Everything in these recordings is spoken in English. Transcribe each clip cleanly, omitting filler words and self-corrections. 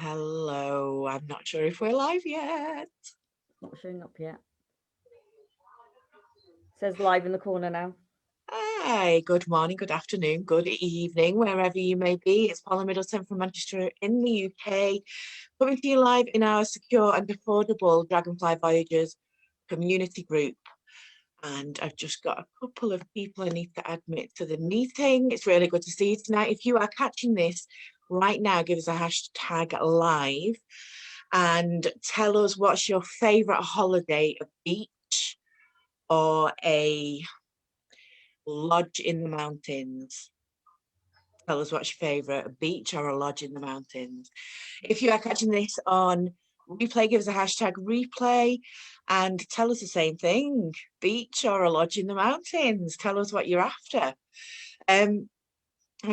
Hello, I'm not sure if we're live yet. Not showing up yet. Says live in the corner now. Hi, good morning, good afternoon, good evening, wherever you may be. It's Paula Middleton from Manchester in the UK, coming to you live in our secure and affordable Dragonfly Voyagers community group. And I've just got a couple of people I need to admit to the meeting. It's really good to see you tonight. If you are catching this right now, give us a hashtag live and tell us what's your favourite holiday, a beach or a lodge in the mountains. Tell us what's your favourite, a beach or a lodge in the mountains. If you are catching this on replay, give us a hashtag replay and tell us the same thing, beach or a lodge in the mountains. Tell us what you're after. I'm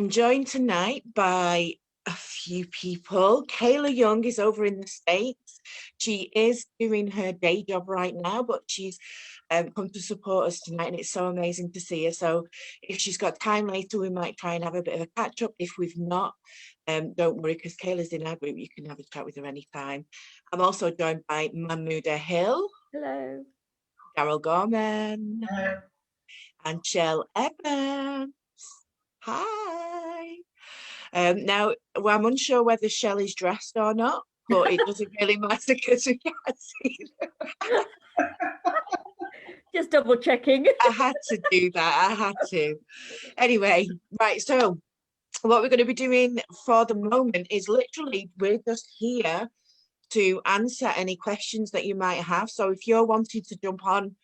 joined tonight by a few people. Kayla Young is over in the States. She is doing her day job right now, but she's come to support us tonight, and it's so amazing to see her. So if she's got time later, we might try and have a bit of a catch up. If we've not, don't worry, because Kayla's in our group. You can have a chat with her anytime. I'm also joined by Mahmouda Hill. Hello. Carol Gorman. Hello. And Shell Evans. Hi. Now, well, I'm unsure whether Shell is dressed or not, but it doesn't really matter because we can't see them. Just double checking. I had to do that. I had to. Anyway, right. So what we're going to be doing for the moment is literally we're just here to answer any questions that you might have. So if you're wanting to jump on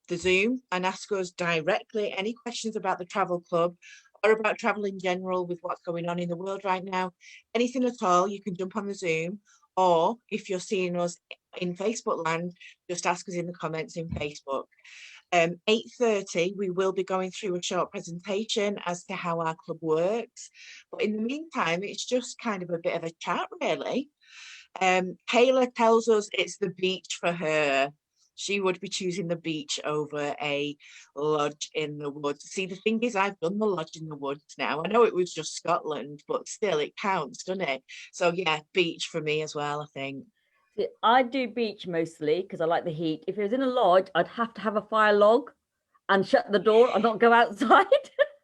the Zoom and ask us directly any questions about the travel club or about travel in general with what's going on in the world right now, anything at all, you can jump on the Zoom. Or if you're seeing us in Facebook land, just ask us in the comments in Facebook. 8:30, we will be going through a short presentation as to how our club works. But in the meantime, it's just kind of a bit of a chat, really. Kayla tells us it's the beach for her. She would be choosing the beach over a lodge in the woods. See, the thing is, I've done the lodge in the woods now. I know it was just Scotland, but still it counts, doesn't it? So yeah, beach for me as well, I think. See, I do beach mostly because I like the heat. If it was in a lodge, I'd have to have a fire log and shut the door and not go outside.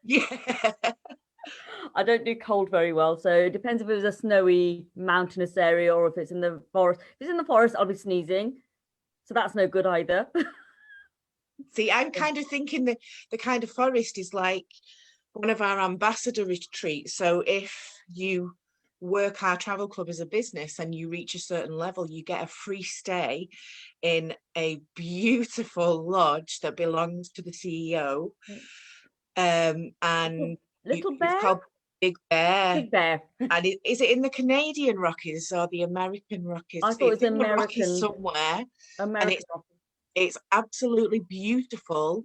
Yeah. I don't do cold very well. So it depends if it was a snowy mountainous area or if it's in the forest. If it's in the forest, I'll be sneezing. So that's no good either. See, I'm kind of thinking that the kind of forest is like one of our ambassador retreats. So if you work our travel club as a business and you reach a certain level, you get a free stay in a beautiful lodge that belongs to the CEO. And Little Bear? It's called Big Bear. Big Bear. And is it in the Canadian Rockies or the American Rockies? I thought it was in American. the Rockies somewhere. American. And it's absolutely beautiful,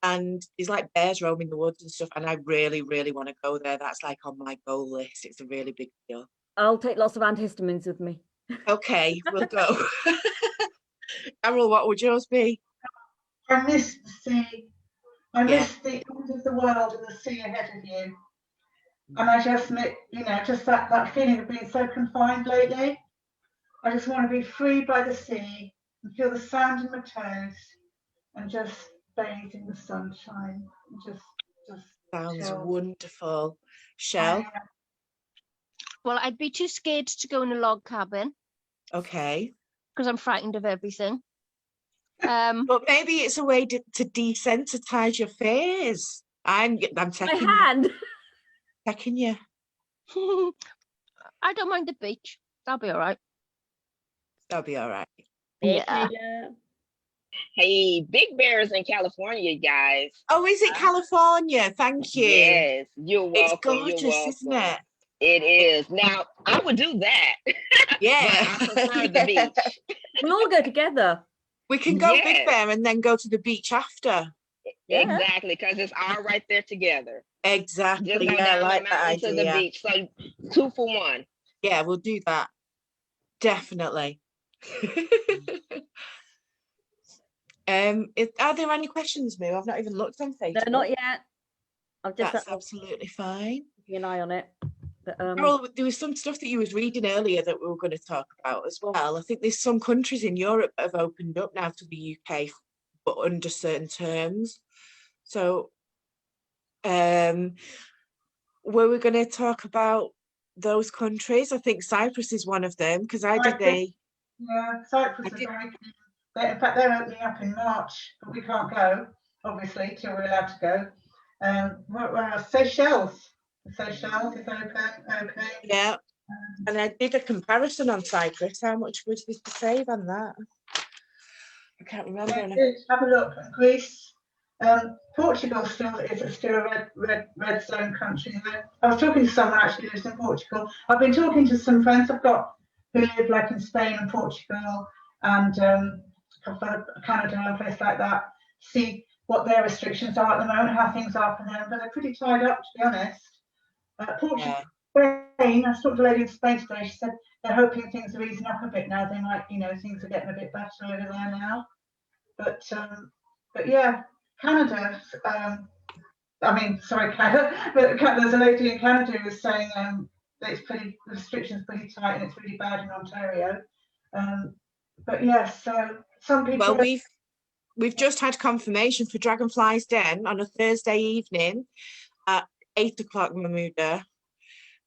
and it's like bears roaming the woods and stuff, and I really, really want to go there. That's like on my goal list. It's a really big deal. I'll take lots of antihistamines with me. Okay, we'll go. Carol, what would yours be? I miss the sea. I miss the end of the world and the sea ahead of you. And I just miss, just that feeling of being so confined lately. I just want to be free by the sea and feel the sand in my toes and just bathe in the sunshine. And just Sounds chill. wonderful. Shell? Well, I'd be too scared to go in a log cabin. Okay. Because I'm frightened of everything. But maybe it's a way to desensitize your fears. I'm checking my hand. Checking you. I don't mind the beach. That'll be all right. That'll be all right. Yeah. Hey, Big Bear is in California, guys. Oh, is it California? Thank you. Yes, you're welcome. It's gorgeous, you're welcome. isn't it? It is. Now, I would do that. Yeah. I prefer the beach. We'll all go together. We can go Big Bear and then go to the beach after. Yeah. Exactly, because it's all right there together. Exactly. Just go down the mountain to the beach. So 2 for 1. Yeah, we'll do that. Definitely. Are there any questions, Moo? I've not even looked on Facebook. No, not yet. I've just That's absolutely fine. Keeping an eye on it. But, Carol, there was some stuff that you was reading earlier that we were going to talk about as well. I think there's some countries in Europe that have opened up now to the UK, but under certain terms. So, were we going to talk about those countries? I think Cyprus is one of them because I did Cyprus is very keen. In fact, they're opening up in March, but we can't go, obviously, till we're allowed to go. Where else? Seychelles. Seychelles is open. Okay. Yeah. And I did a comparison on Cyprus. How much was this to save on that? I can't remember. Have a look. Greece. Portugal still is a red zone country. I was talking to someone actually who lives in Portugal. I've been talking to some friends I've got who live like in Spain and Portugal and Canada and a place like that. See what their restrictions are at the moment, how things are for them, but they're pretty tied up, to be honest. Portugal, Spain. I talked to a lady in Spain today. She said they're hoping things are easing up a bit now. They might, things are getting a bit better over there now. But yeah, Canada. Canada. But there's a lady in Canada who was saying that it's the restrictions pretty tight and it's really bad in Ontario. But yes, so some people. Well, we've just had confirmation for Dragonfly's Den on a Thursday evening at 8 o'clock, Mahmuda.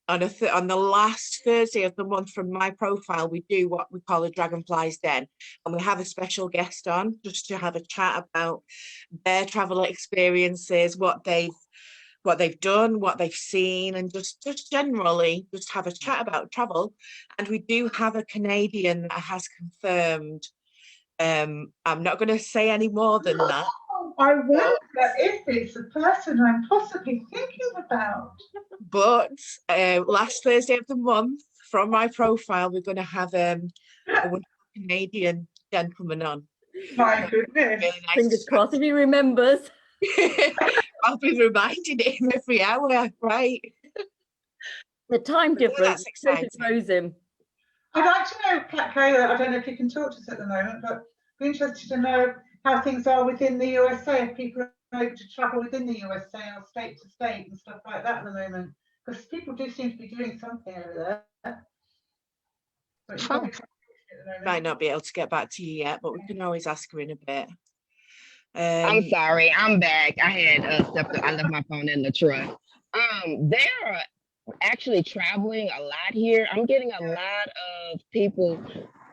On the last Thursday of the month from my profile, we do what we call a Dragonfly's Den, and we have a special guest on just to have a chat about their travel experiences, what they've done, what they've seen, and just generally just have a chat about travel. And we do have a Canadian that has confirmed. I'm not going to say any more than that. I wonder if it's the person I'm possibly thinking about. But last Thursday of the month, from my profile, we're going to have a Canadian gentleman on. My goodness. Really nice. Fingers crossed if he remembers. I'll be reminding him every hour, right? The time difference throws him. I'd like to know, Kayla, I don't know if you can talk to us at the moment, but I'd be interested to know how things are within the USA, if people are able to travel within the USA or state to state and stuff like that at the moment, because people do seem to be doing something over there. But you might not be able to get back to you yet, but we can always ask her in a bit. I'm sorry, I'm back. I had I left my phone in the truck. They're actually traveling a lot here. I'm getting a lot of people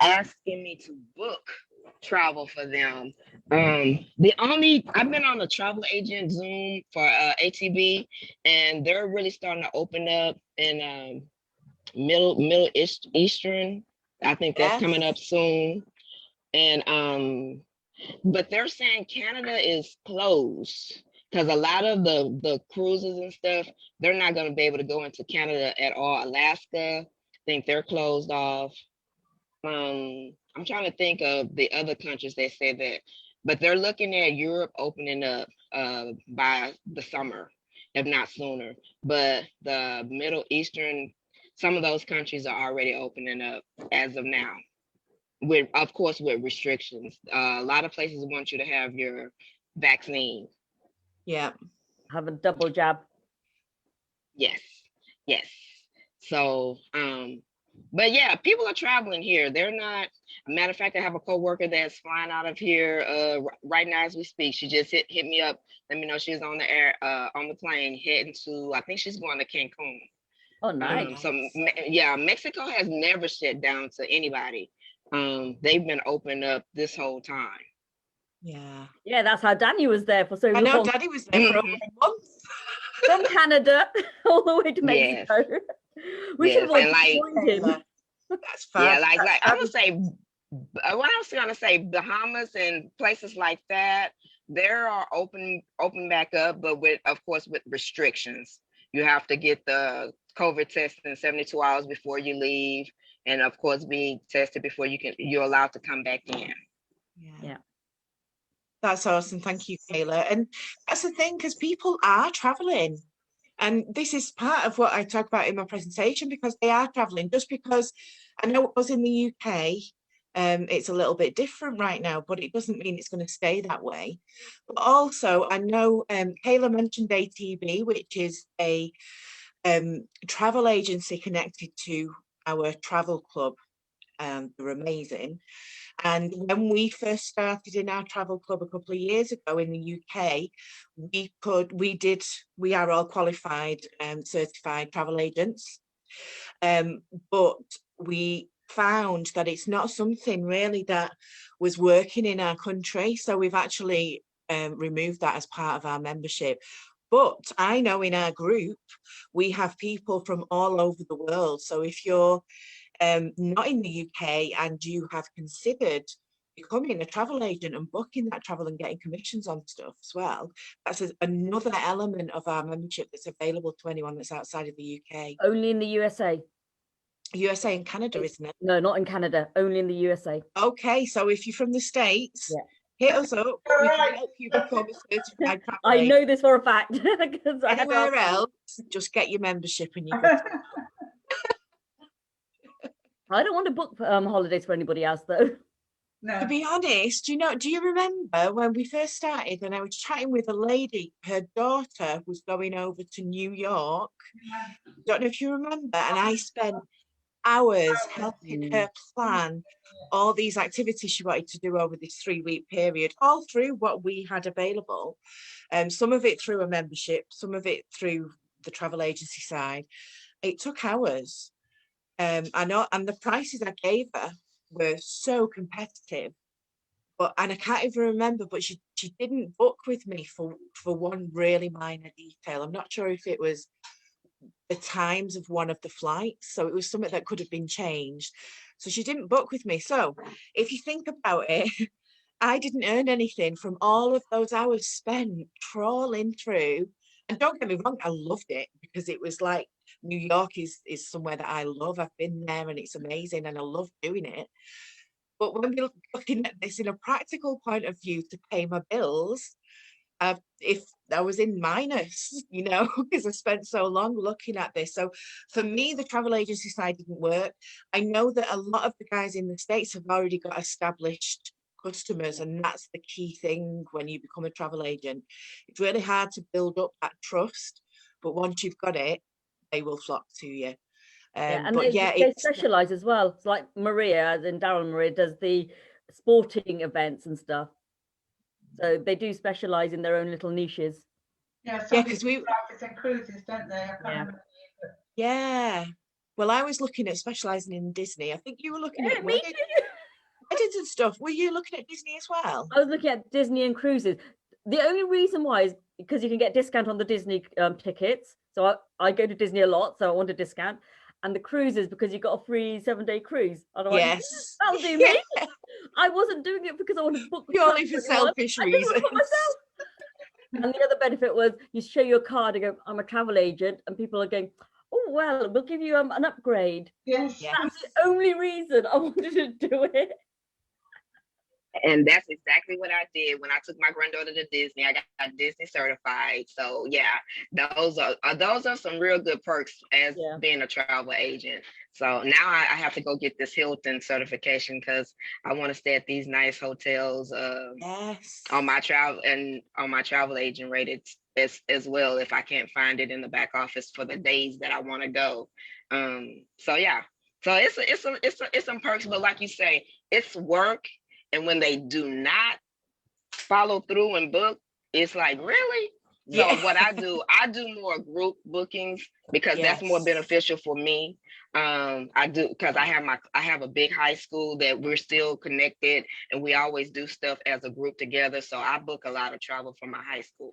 asking me to book travel for them. I've been on a travel agent Zoom for ATB, and they're really starting to open up in Middle Eastern. I think that's coming up soon. And but they're saying Canada is closed because a lot of the cruises and stuff, they're not going to be able to go into Canada at all. Alaska, I think they're closed off. I'm trying to think of the other countries they say that, but they're looking at Europe opening up by the summer, if not sooner. But the Middle Eastern, some of those countries are already opening up as of now, of course with restrictions. A lot of places want you to have your vaccine. Yeah. Have a double jab. Yes. So, but yeah, people are traveling here. They're not. A matter of fact, I have a coworker that's flying out of here right now as we speak. She just hit me up. Let me know she's on the air, on the plane, heading to. I think she's going to Cancun. Oh, nice. So yeah, Mexico has never shut down to anybody. They've been open up this whole time. Yeah, that's how Danny was there for so long. I know Danny was there for over a month. From Canada all the way to Mexico. Yes. We should have joined him. That's fine. Yeah, like I'm gonna say, what I was gonna say, Bahamas and places like that, they are open back up, but of course with restrictions. You have to get the COVID test in 72 hours before you leave, and of course be tested before you're allowed to come back in. Yeah. That's awesome. Thank you, Kayla. And that's the thing, because people are traveling. And this is part of what I talk about in my presentation, because they are traveling. Just because I know it was in the UK, it's a little bit different right now, but it doesn't mean it's going to stay that way. But also, I know Kayla mentioned ATB, which is a travel agency connected to our travel club. They're amazing. And when we first started in our travel club a couple of years ago in the UK, we are all qualified certified travel agents. But we found that it's not something really that was working in our country. So we've actually removed that as part of our membership. But I know in our group, we have people from all over the world. So if you're not in the UK and you have considered becoming a travel agent and booking that travel and getting commissions on stuff as well, that's another element of our membership that's available to anyone that's outside of the UK. Only in the USA. USA and Canada, isn't it? No, not in Canada, only in the USA. Okay, so if you're from the States, yeah, hit us up. We can help you become a certified travel I agent. know this for a fact. Anywhere else, just get your membership and you go. I don't want to book holidays for anybody else, though. No. To be honest, do you remember when we first started and I was chatting with a lady, her daughter was going over to New York. Don't know if you remember, and I spent hours helping her plan all these activities she wanted to do over this 3-week period, all through what we had available. Some of it through a membership, some of it through the travel agency side. It took hours. I know, and the prices I gave her were so competitive, and I can't even remember, but she didn't book with me for one really minor detail. I'm not sure if it was the times of one of the flights, so it was something that could have been changed, so she didn't book with me. So if you think about it, I didn't earn anything from all of those hours spent trawling through. And don't get me wrong, I loved it, because it was like, New York is somewhere that I love. I've been there and it's amazing and I love doing it. But when we're looking at this in a practical point of view to pay my bills, if I was in minus, because I spent so long looking at this. So for me, the travel agency side didn't work. I know that a lot of the guys in the States have already got established customers, and that's the key thing when you become a travel agent. It's really hard to build up that trust, but once you've got it, they will flock to you. And they specialize as well. It's like Maria, as in Daryl Maria, does the sporting events and stuff. So they do specialize in their own little niches. Yeah, because we and cruises, don't they? Yeah. Well, I was looking at specializing in Disney. I think you were looking at weddings and stuff. Were you looking at Disney as well? I was looking at Disney and cruises. The only reason why is because you can get discount on the Disney tickets. So I go to Disney a lot, so I want a discount. And the cruises, because you got a free 7-day cruise. Yes. That'll do me. I wasn't doing it because I wanted to book purely for selfish reasons. And the other benefit was you show your card and go, I'm a travel agent, and people are going, oh well, we'll give you an upgrade. Yes. That's the only reason I wanted to do it. And that's exactly what I did when I took my granddaughter to Disney. I got Disney certified. So yeah, those are some real good perks as being a travel agent. So now I have to go get this Hilton certification because I want to stay at these nice hotels on my travel agent rated as well, if I can't find it in the back office for the days that I want to go. So yeah, so it's some perks, but like you say, it's work. And when they do not follow through and book, it's like, really? So what I do more group bookings because that's more beneficial for me. I do because I have a big high school that we're still connected and we always do stuff as a group together. So I book a lot of travel from my high school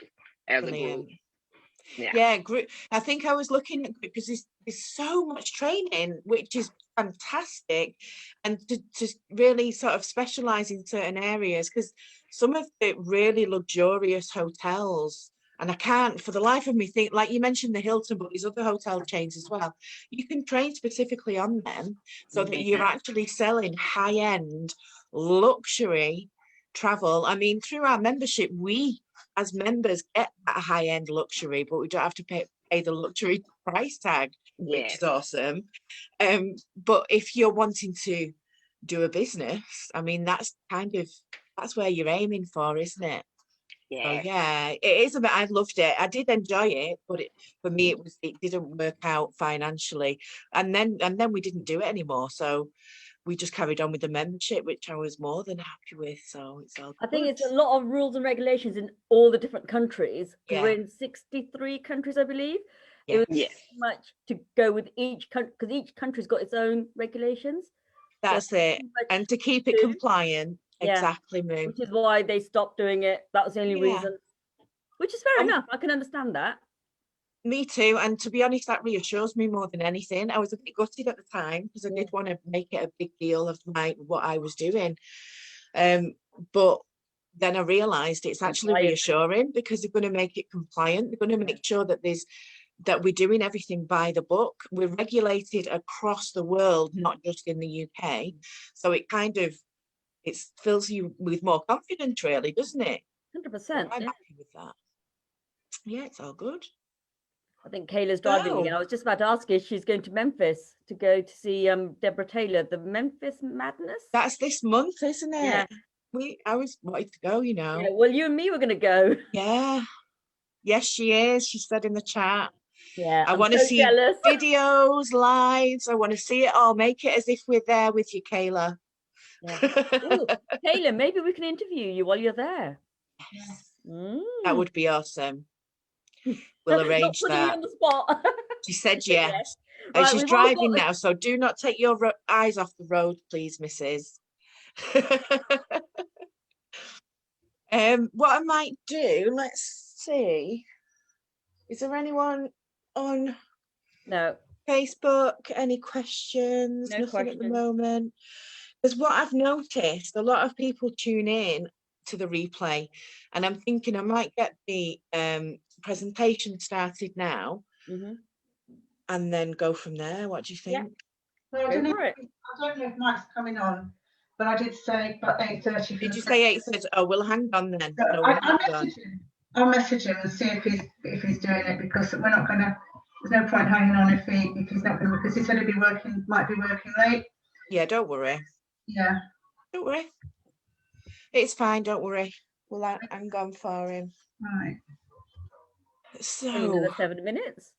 as a group. Yeah, group. I think I was looking at because there's so much training, which is fantastic, and to really sort of specialize in certain areas, because some of the really luxurious hotels, and I can't for the life of me think, like you mentioned the Hilton, but there's other hotel chains as well, you can train specifically on them so that you're actually selling high-end luxury travel. I mean, through our membership, we as members get that high-end luxury, but we don't have to pay the luxury price tag, which is awesome. But if you're wanting to do a business, I mean, that's where you're aiming for, isn't it? Oh yeah, it is a bit. I loved it. I did enjoy it, but for me it didn't work out financially, and then we didn't do it anymore. So we just carried on with the membership, which I was more than happy with. So it's all I think good. it's a lot of rules and regulations in all the different countries, because Yeah. we're in 63 countries, I believe. Yeah. It was Yes. too much to go with each country, because each country's got its own regulations. That's it. too much And to keep it do. compliant, Yeah. exactly, Moo. Which is why they stopped doing it. That was the only Yeah. reason. Which is fair Um, enough. I can understand that. Me too. And to be honest, that reassures me more than anything. I was a bit gutted at the time because I did want to make it a big deal of what I was doing. But then I realised it's actually Compliant. reassuring because they're going to make it compliant. They're going to make sure that we're doing everything by the book. We're regulated across the world, not just in the UK. So it kind of fills you with more confidence, really, doesn't it? 100%. So I'm Yeah. happy with that. Yeah, it's all good. I think Kayla's driving again. I was just about to ask her if she's going to Memphis to go to see Deborah Taylor, the Memphis Madness. That's this month, isn't it? Yeah. I was wanting to go, you know. Yeah, well, you and me were going to go. Yeah. Yes, she is. She said in the chat. Yeah. I I'm want to so see jealous. videos, lives. I want to see it all. Make it as if we're there with you, Kayla. Yeah. Ooh, Kayla, maybe we can interview you while you're there. Yes. Mm. That would be awesome. We'll arrange Not putting you that. on the spot. She said yes. And Right, she's we've all driving got now, so do not take your eyes off the road, please, Mrs. What I might do, let's see. Is there anyone on No. Facebook? Any questions? No Nothing at the questions. moment. Because what I've noticed, a lot of people tune in to the replay, and I'm thinking I might get the presentation started now, and then go from there. What do you think? Yeah. Well, I don't know if Mike's coming on, but I did say about 8:30. Did you say 8:30? Oh, well, hang on then. So No, I'll message him and see if he's doing it, because we're not gonna. There's no point hanging on if he's not gonna, because he said might be working late. Yeah, don't worry. Yeah. Don't worry. It's fine. Don't worry. We'll hang on for him. Right. So another 7 minutes.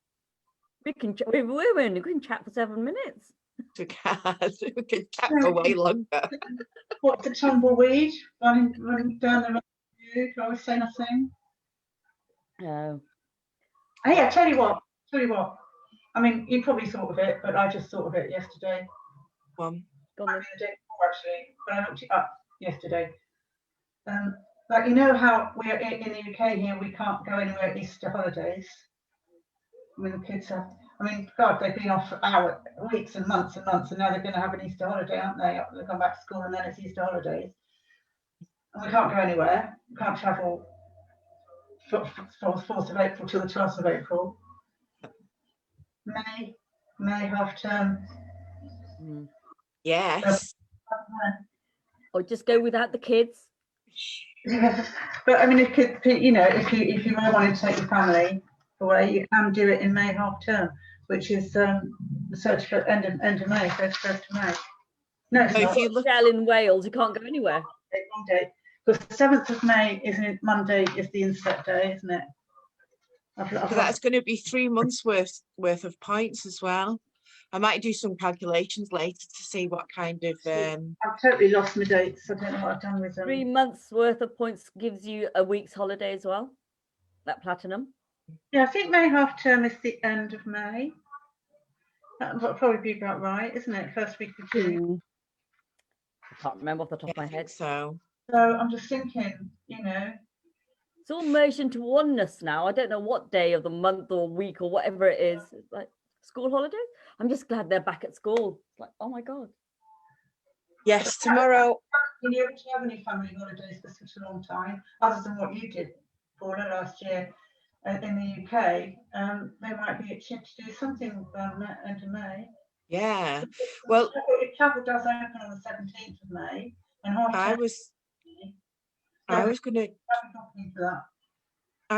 We can chat for 7 minutes. we can chat for way longer. What's the tumbleweed running down the road? Do I say nothing? Oh. Hey, I tell you what. I mean, you probably thought of it, but I just thought of it yesterday. Go on. The day before, actually, but I looked it up yesterday. Like, you know how we're in the UK here, we can't go anywhere at Easter holidays. I mean, the kids have. I mean, God, they've been off for weeks and months, and now they're going to have an Easter holiday, aren't they? They'll come back to school, and then it's Easter holidays. And we can't go anywhere. We can't travel from the 4th of April till the 12th of April. May half term. Yes. Or just go without the kids. Yeah. But I mean, if you might want to take your family away, you can do it in May half term, which is the end of May, 31st of May. No, it's not. If you look in Wales, you can't go anywhere. Wrong date. Because the 7th of May isn't Monday, is the inset day, isn't it? So that's going to be 3 months worth of points as well. I might do some calculations later to see what kind of. I've totally lost my dates. I don't know what I've done with them. 3 months worth of points gives you a week's holiday as well. That platinum. Yeah, I think May half term is the end of May. That would probably be about right, isn't it? First week of June. I can't remember off the top of my head. So I'm just thinking, it's all merged into oneness now. I don't know what day of the month or week or whatever it is. It's like school holidays. I'm just glad they're back at school. It's like, oh my God. Yes, tomorrow. You never have any family holidays for such a long time, other than what you did, Paula, last year in the UK. They might be itching to do something around that end of May. Yeah. Well, travel does open on the 17th of May, and I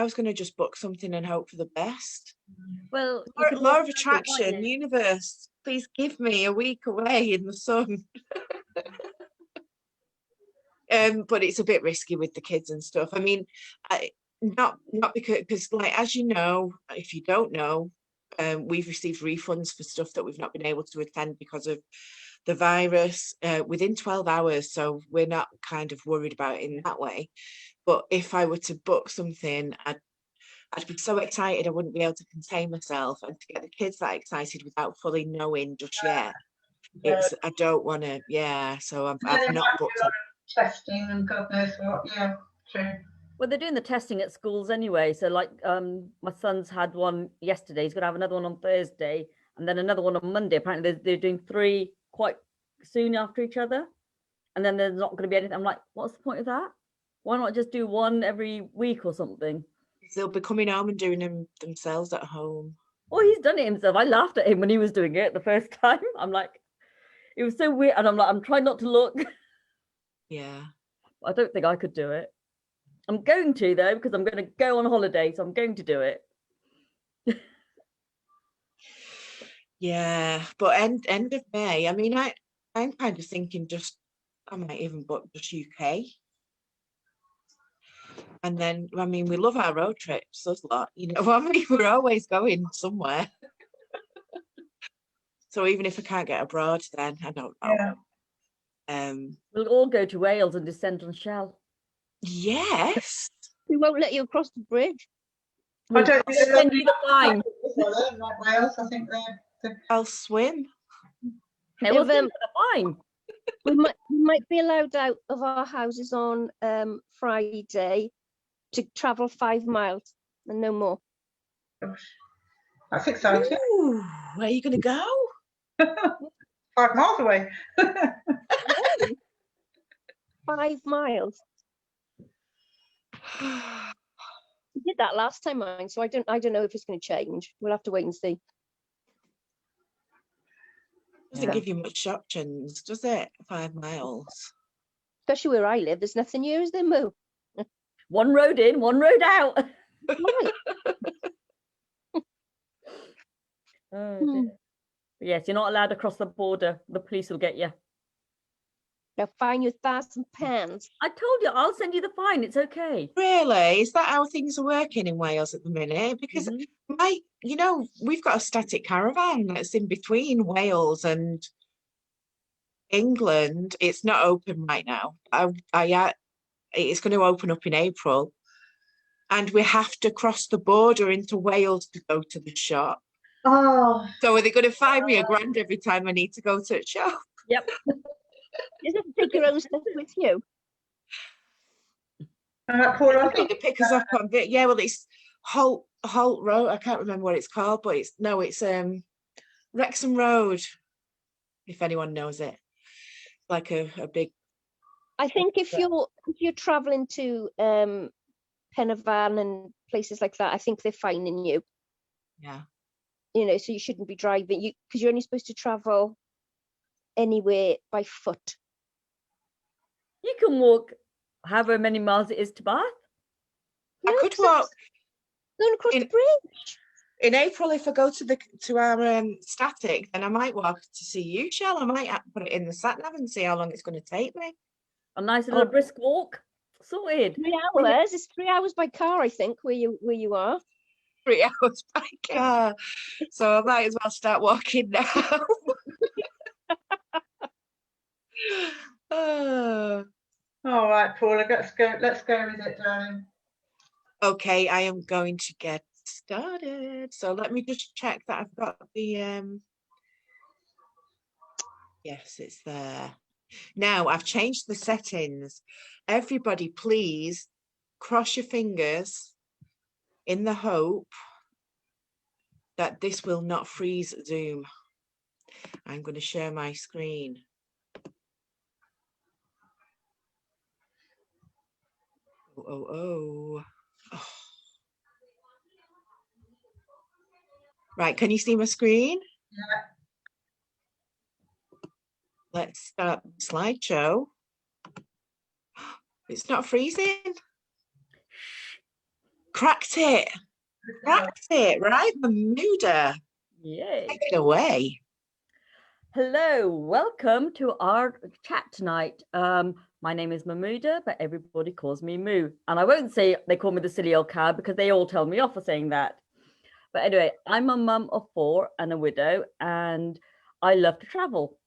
was gonna just book something and hope for the best. Well, Law of attraction, universe, please give me a week away in the sun. But it's a bit risky with the kids and stuff. I mean, not because like, as you know, if you don't know, we've received refunds for stuff that we've not been able to attend because of the virus within 12 hours. So we're not kind of worried about it in that way. But if I were to book something, I'd be so excited I wouldn't be able to contain myself, and to get the kids that excited without fully knowing just yet. I don't want to, so I've not booked it. Testing and God knows what, true. Well, they're doing the testing at schools anyway. So like my son's had one yesterday. He's going to have another one on Thursday and then another one on Monday. Apparently they're doing 3 quite soon after each other. And then there's not going to be anything. I'm like, what's the point of that? Why not just do one every week or something? They'll be coming home and doing them themselves at home. Oh, he's done it himself. I laughed at him when he was doing it the first time. I'm like, it was so weird. And I'm like, I'm trying not to look. Yeah. I don't think I could do it. I'm going to though, because I'm going to go on holiday, so I'm going to do it. Yeah, but end of May. I mean, I'm kind of thinking I might even book just UK. And then, I mean, we love our road trips, us lot, you know. I mean, we're always going somewhere. So even if I can't get abroad, then I don't know. Yeah. We'll all go to Wales and descend on Shell. Yes. We won't let you across the bridge. I don't think Send you the fine. like Wales. I think they're I'll swim. They will send the fine. We might be allowed out of our houses on Friday to travel 5 miles and no more. That's exciting. Ooh, where are you going to go? 5 miles away. 5 miles. We did that last time, so I don't know if it's going to change. We'll have to wait and see. Doesn't give you much options, does it? 5 miles. Especially where I live, there's nothing here, is there, Moo? One road in, one road out. Right. Yes, you're not allowed to cross the border. The police will get you. They'll fine you £1,000. I told you, I'll send you the fine. It's okay. Really? Is that how things are working in Wales at the minute? Because we've got a static caravan that's in between Wales and England. It's not open right now. It's going to open up in April, and we have to cross the border into Wales to go to the shop. Oh. So are they going to fine me £1,000 every time I need to go to a shop? Yep. You have to take your own stuff with you. Paul, I think They pick us up on bit. Yeah, well, it's Holt Road. I can't remember what it's called, but it's Wrexham Road. If anyone knows it, like a big. I think if you're traveling to Penavon and places like that, I think they're fining you. Yeah. You know, so you shouldn't be driving because you're only supposed to travel anywhere by foot. You can walk however many miles it is to Bath. I could walk. Going across the bridge. In April, if I go to our static, then I might walk to see you, Shell. I might put it in the sat nav and see how long it's going to take me. A nice little brisk walk. Sorted. 3 hours. It's 3 hours by car, I think, where you are. 3 hours by car. So I might as well start walking now. All right, Paula, let's go with it, darling. Okay, I am going to get started. So let me just check that I've got the yes, it's there. Now I've changed the settings. Everybody, please cross your fingers in the hope that this will not freeze Zoom. I'm going to share my screen. Oh. Right, can you see my screen? Yeah. Let's start the slideshow. It's not freezing. Cracked it, right? Bermuda. Yay. Take it away. Hello, welcome to our chat tonight. My My name is Mahmouda, but everybody calls me Moo. And I won't say they call me the silly old cow because they all tell me off for saying that. But anyway, I'm a mum of 4 and a widow, and I love to travel.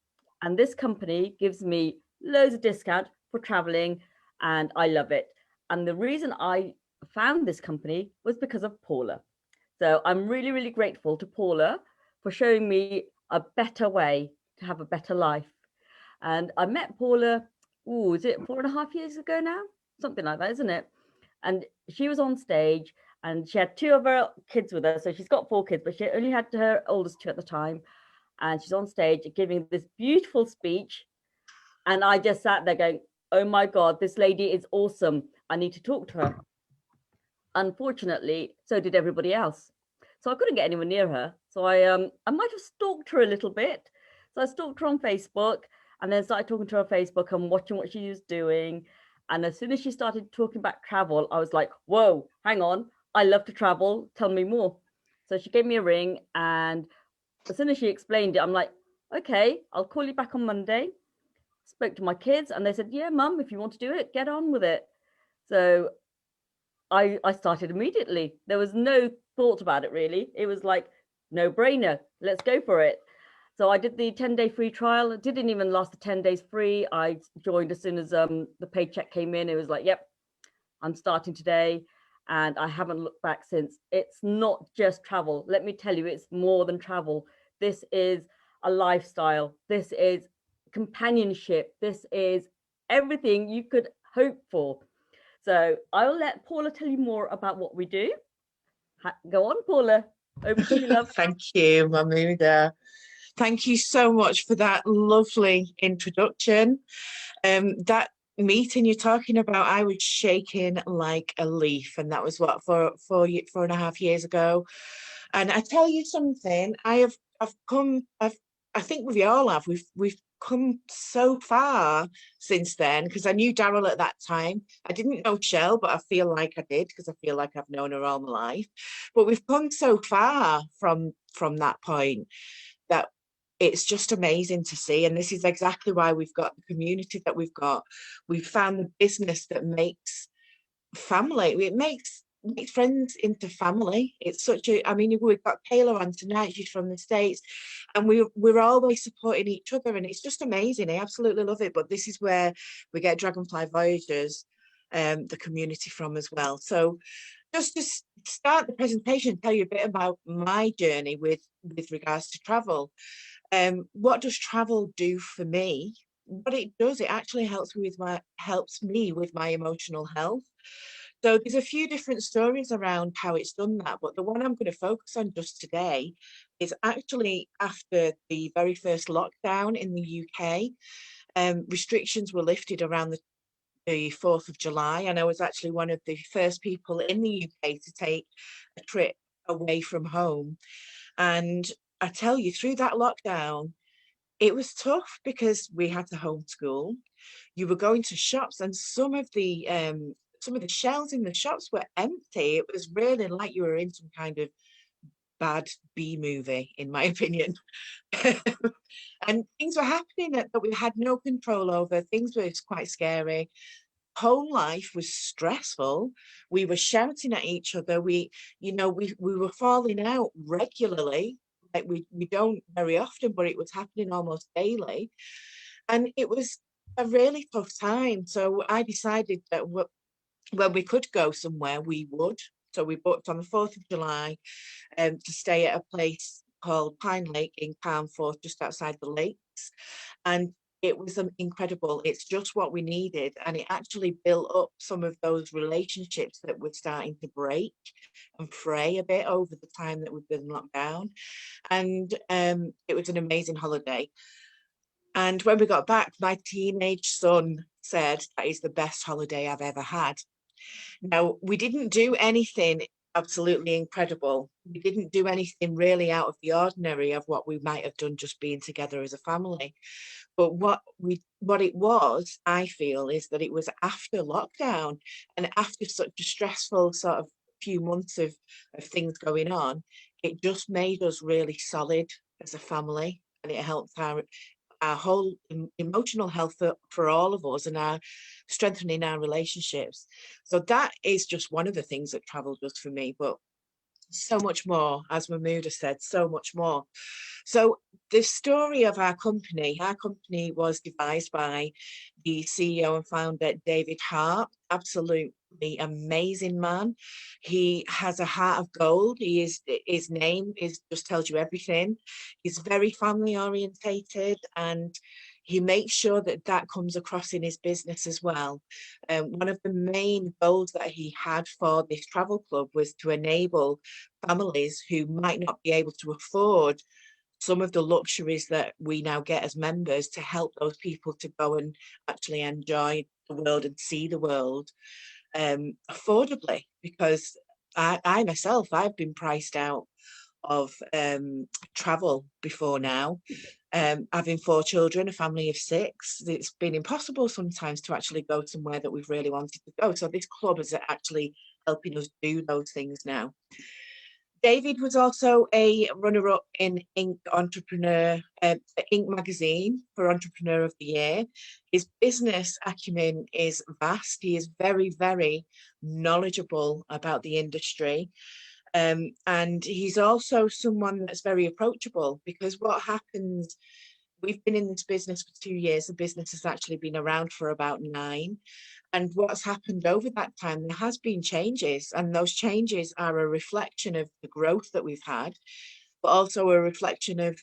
And this company gives me loads of discount for traveling, and I love it. And the reason I found this company was because of Paula. So I'm really, really grateful to Paula for showing me a better way to have a better life. And I met Paula, is it 4.5 years ago now? Something like that, isn't it? And she was on stage and she had 2 of her kids with her. So she's got 4 kids, but she only had her oldest 2 at the time. And she's on stage giving this beautiful speech. And I just sat there going, oh my God, this lady is awesome. I need to talk to her. Unfortunately, so did everybody else. So I couldn't get anywhere near her. So I might have stalked her a little bit. So I stalked her on Facebook and then started talking to her on Facebook and watching what she was doing. And as soon as she started talking about travel, I was like, whoa, hang on. I love to travel. Tell me more. So she gave me a ring. And as soon as she explained it, I'm like, okay, I'll call you back on Monday. Spoke to my kids and they said, yeah, mum, if you want to do it, get on with it. So I started immediately. There was no thought about it, really. It was like, no brainer. Let's go for it. So I did the 10-day free trial. It didn't even last the 10 days free. I joined as soon as the paycheck came in. It was like, yep, I'm starting today. And I haven't looked back since. It's not just travel. Let me tell you, it's more than travel. This is a lifestyle. This is companionship. This is everything you could hope for. So I'll let Paula tell you more about what we do. Go on, Paula. Over to you, love. Thank you, Mahmouda. Thank you so much for that lovely introduction. That meeting you're talking about, I was shaking like a leaf, and that was what, 4.5 years ago. And I tell you something, I think we all have. We've come so far since then, because I knew Daryl at that time. I didn't know Shell, but I feel like I did, because I feel like I've known her all my life. But we've come so far from that point that it's just amazing to see. And this is exactly why we've got the community that we've got. We've found the business that makes family. It makes friends into family. It's such a, I mean, we've got Kayla on tonight, she's from the States, and we're always supporting each other, and it's just amazing. I absolutely love it. But this is where we get Dragonfly Voyagers, the community, from as well. So just to start the presentation, tell you a bit about my journey with regards to travel. What does travel do for me? What it does, it actually helps me with my emotional health. So there's a few different stories around how it's done that, but the one I'm going to focus on just today is actually after the very first lockdown in the UK. Restrictions were lifted around the 4th of July, and I was actually one of the first people in the UK to take a trip away from home. And I tell you, through that lockdown, it was tough because we had to homeschool. You were going to shops, and some of the shelves in the shops were empty. It was really like you were in some kind of bad B movie, in my opinion. And things were happening that we had no control over. Things were quite scary. Home life was stressful. We were shouting at each other. We were falling out regularly. Like we don't very often, but it was happening almost daily. And it was a really tough time. So I decided that when we could go somewhere, we would. So we booked on the 4th of July to stay at a place called Pine Lake in Carnforth, just outside the lakes. And it was incredible. It's just what we needed. And it actually built up some of those relationships that were starting to break and fray a bit over the time that we've been locked down. And it was an amazing holiday. And when we got back, my teenage son said, that is the best holiday I've ever had. Now, we didn't do anything absolutely incredible. We didn't do anything really out of the ordinary of what we might have done just being together as a family. But what it was, I feel, is that it was after lockdown and after such a stressful sort of few months of things going on, it just made us really solid as a family, and it helped our whole emotional health for all of us, and our strengthening our relationships. So that is just one of the things that travel does for me, but so much more, as Mahmouda said, so much more. So the story of our company was devised by the CEO and founder, David Hart. Absolutely amazing man. He has a heart of gold. His name just tells you everything. He's very family orientated, and he makes sure that that comes across in his business as well. One of the main goals that he had for this travel club was to enable families who might not be able to afford some of the luxuries that we now get as members, to help those people to go and actually enjoy the world and see the world affordably. Because I myself, I've been priced out of travel before now. Having 4 children, a family of 6, it's been impossible sometimes to actually go somewhere that we've really wanted to go. So this club is actually helping us do those things now. David was also a runner-up in Inc. magazine for Entrepreneur of the Year. His business acumen is vast. He is very, very knowledgeable about the industry. And he's also someone that's very approachable, because what happens, we've been in this business for 2 years. The business has actually been around for about 9. And what's happened over that time, there has been changes, and those changes are a reflection of the growth that we've had, but also a reflection of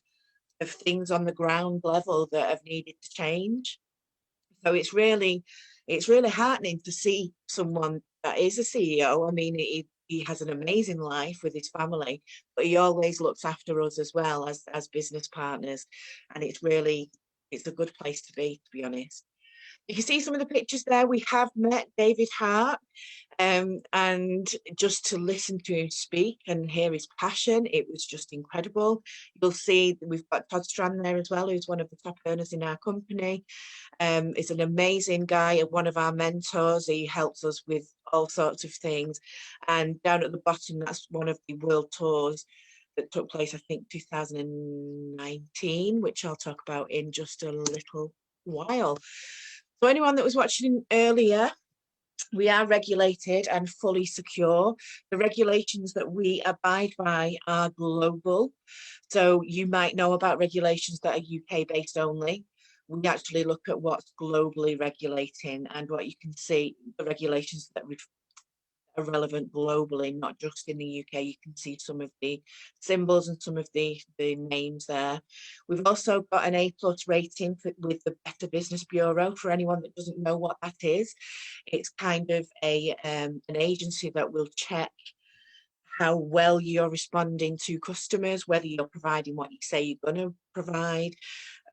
things on the ground level that have needed to change. So it's really heartening to see someone that is a CEO. I mean, he has an amazing life with his family, but he always looks after us as well as business partners. And it's a good place to be honest. You can see some of the pictures there. We have met David Hart, and just to listen to him speak and hear his passion, it was just incredible. You'll see we've got Todd Strand there as well, who's one of the top earners in our company. Is an amazing guy and one of our mentors. He helps us with all sorts of things. And down at the bottom, that's one of the world tours that took place, I think, 2019, which I'll talk about in just a little while. So anyone that was watching earlier, we are regulated and fully secure. The regulations that we abide by are global. So you might know about regulations that are UK based only. We actually look at what's globally regulating, and what you can see, the regulations that are relevant globally, not just in the UK. You can see some of the symbols and some of the names there. We've also got an A+ rating with the Better Business Bureau. For anyone that doesn't know what that is, it's kind of an agency that will check how well you're responding to customers, whether you're providing what you say you're going to provide,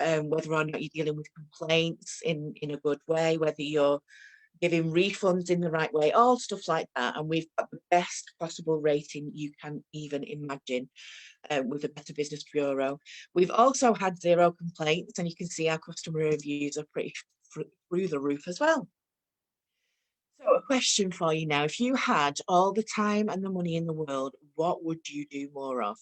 whether or not you're dealing with complaints in a good way, whether you're giving refunds in the right way, all stuff like that. And we've got the best possible rating you can even imagine with the Better Business Bureau. We've also had 0 complaints, and you can see our customer reviews are pretty through the roof as well. So a question for you now: if you had all the time and the money in the world, what would you do more of?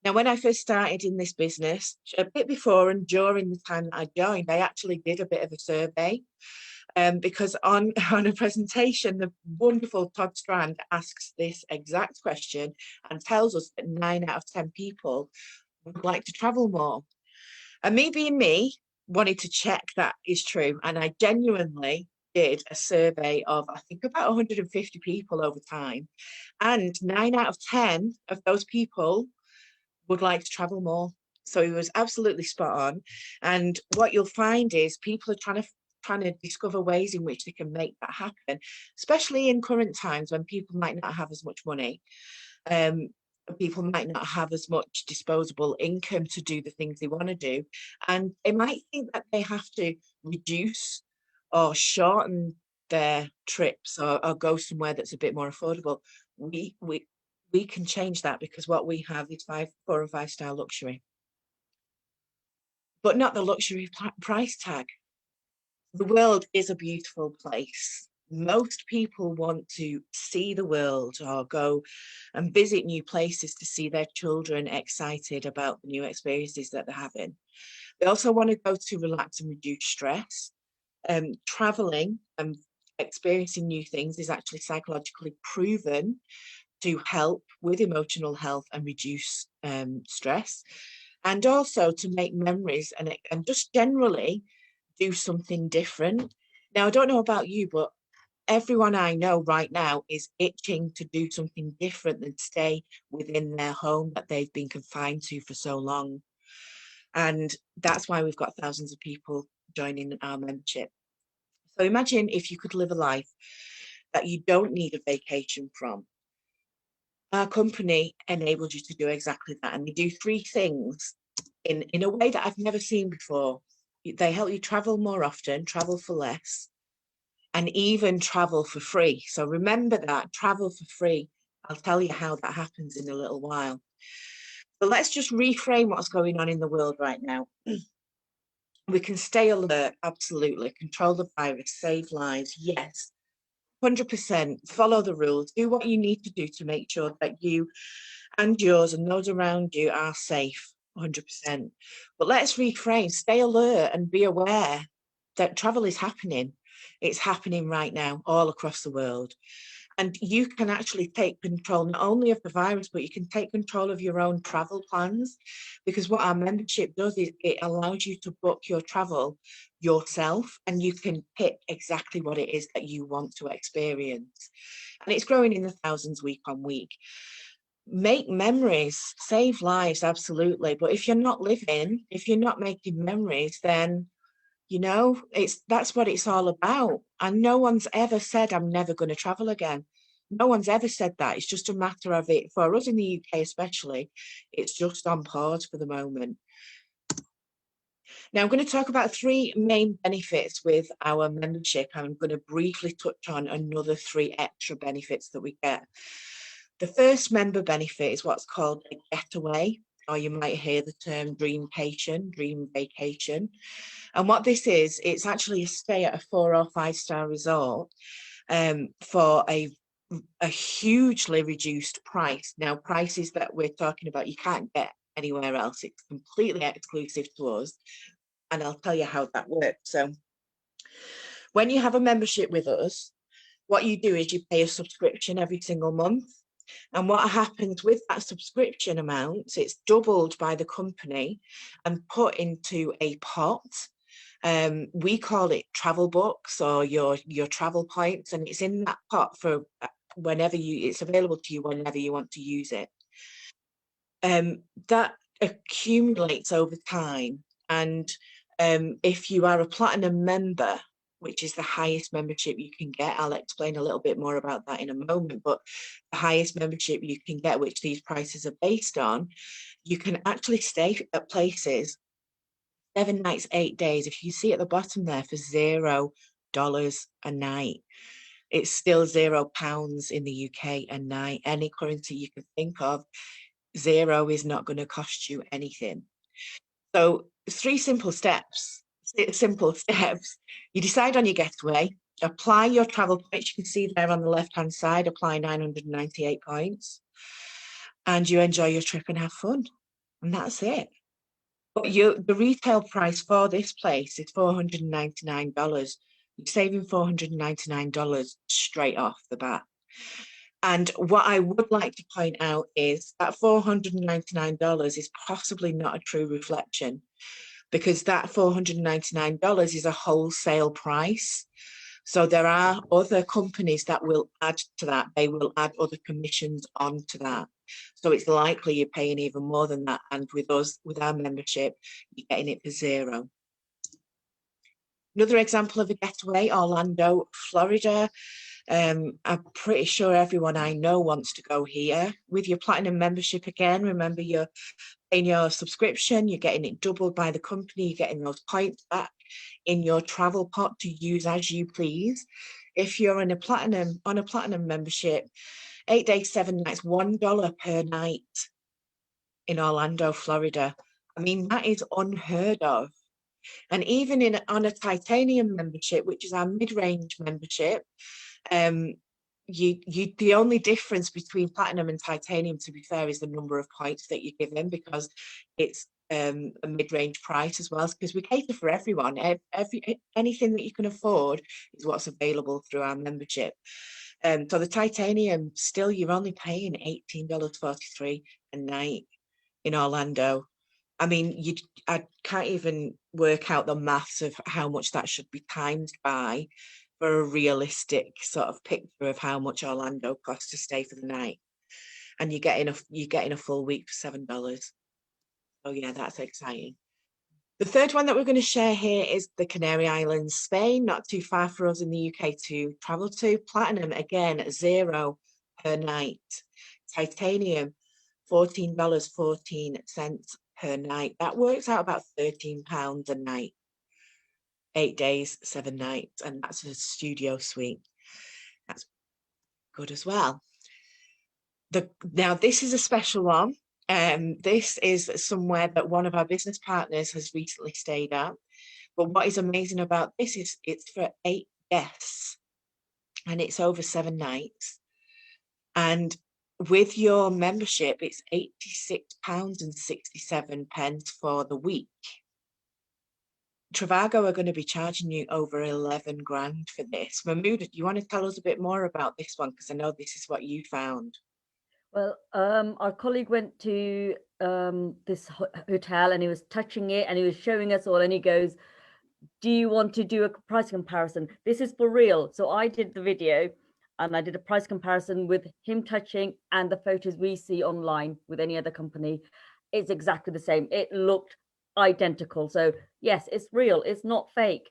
Now, when I first started in this business, a bit before and during the time that I joined, I actually did a bit of a survey. Because on a presentation, the wonderful Todd Strand asks this exact question and tells us that 9 out of 10 people would like to travel more. And me being me, wanted to check that is true. And I genuinely did a survey of, I think, about 150 people over time. And 9 out of 10 of those people would like to travel more. So it was absolutely spot on. And what you'll find is people are trying to discover ways in which they can make that happen, especially in current times when people might not have as much money. People might not have as much disposable income to do the things they want to do, and they might think that they have to reduce or shorten their trips or go somewhere that's a bit more affordable. We can change that, because what we have is 4 and 5 star luxury, but not the luxury price tag. The world is a beautiful place. Most people want to see the world or go and visit new places to see their children excited about the new experiences that they're having. We also want to go to relax and reduce stress. Traveling and experiencing new things is actually psychologically proven to help with emotional health and reduce stress, and also to make memories and just generally do something different. Now, I don't know about you, but everyone I know right now is itching to do something different than stay within their home that they've been confined to for so long. And that's why we've got thousands of people joining our membership. So imagine if you could live a life that you don't need a vacation from. Our company enables you to do exactly that. And they do 3 things in a way that I've never seen before. They help you travel more often, travel for less, and even travel for free. So remember that, travel for free. I'll tell you how that happens in a little while. So let's just reframe what's going on in the world right now. We can stay alert, absolutely. Control the virus, save lives, yes. 100%. Follow the rules. Do what you need to do to make sure that you and yours and those around you are safe. 100%. But let's reframe. Stay alert and be aware that travel is happening. It's happening right now all across the world. And you can actually take control not only of the virus, but you can take control of your own travel plans, because what our membership does is it allows you to book your travel yourself, and you can pick exactly what it is that you want to experience. And it's growing in the thousands week on week. Make memories, save lives, absolutely. But if you're not living, if you're not making memories, then you know, that's what it's all about. And no one's ever said, I'm never going to travel again. No one's ever said that. It's just a matter of it. For us in the UK especially, it's just on pause for the moment. Now, I'm going to talk about 3 main benefits with our membership. I'm going to briefly touch on another 3 extra benefits that we get. The first member benefit is what's called a getaway, or you might hear the term dreamcation, dream vacation. And what this is, it's actually a stay at a 4 or 5 star resort for a hugely reduced price. Now, prices that we're talking about, you can't get anywhere else. It's completely exclusive to us. And I'll tell you how that works. So when you have a membership with us, what you do is you pay a subscription every single month. And what happens with that subscription amount, it's doubled by the company and put into a pot. We call it travel books or your travel points, and it's in that pot for whenever it's available to you whenever you want to use it. That accumulates over time, and if you are a platinum member, which is the highest membership you can get, I'll explain a little bit more about that in a moment, but the highest membership you can get, which these prices are based on, you can actually stay at places 7 nights, 8 days. If you see at the bottom there, for $0 a night. It's still £0 in the UK a night. Any currency you can think of, 0 is not going to cost you anything. So 3 simple steps. You decide on your getaway, apply your travel points. You can see there on the left-hand side, apply 998 points, and you enjoy your trip and have fun. And that's it. But the retail price for this place is $499. You're saving $499 straight off the bat. And what I would like to point out is that $499 is possibly not a true reflection, because that $499 is a wholesale price. So there are other companies that will add to that. They will add other commissions onto that. So it's likely you're paying even more than that. And with us, with our membership, you're getting it for 0. Another example of a getaway, Orlando, Florida. I'm pretty sure everyone I know wants to go here. With your platinum membership again, remember you're paying your subscription, you're getting it doubled by the company, you're getting those points back in your travel pot to use as you please. If you're on a platinum membership, 8 days, 7 nights, $1 per night in Orlando, Florida. I mean, that is unheard of. And even on a titanium membership, which is our mid-range membership, the only difference between platinum and titanium, to be fair, is the number of points that you give in, because it's a mid-range price as well, because we cater for everyone. Anything that you can afford is what's available through our membership. So the titanium, still, you're only paying $18.43 a night in Orlando. I mean, I can't even work out the maths of how much that should be timed by for a realistic sort of picture of how much Orlando costs to stay for the night. And you're getting a full week for $7. Oh yeah, that's exciting. The third one that we're going to share here is the Canary Islands, Spain, not too far for us in the UK to travel to. Platinum, again, $0 per night. Titanium, $14.14 per night. That works out about £13 a night. 8 days, 7 nights, and that's a studio suite. That's good as well. Now, this is a special one. This is somewhere that one of our business partners has recently stayed at. But what is amazing about this is it's for 8 guests, and it's over 7 nights. And with your membership, it's £86.67 for the week. Trivago are going to be charging you over 11 grand for this. Mahmood, do you want to tell us a bit more about this one? Because I know this is what you found. Well, our colleague went to this hotel, and he was touching it, and he was showing us all, and he goes, do you want to do a price comparison? This is for real. So I did the video, and I did a price comparison with him touching and the photos we see online with any other company. It's exactly the same. It looked identical. So yes, it's real. It's not fake.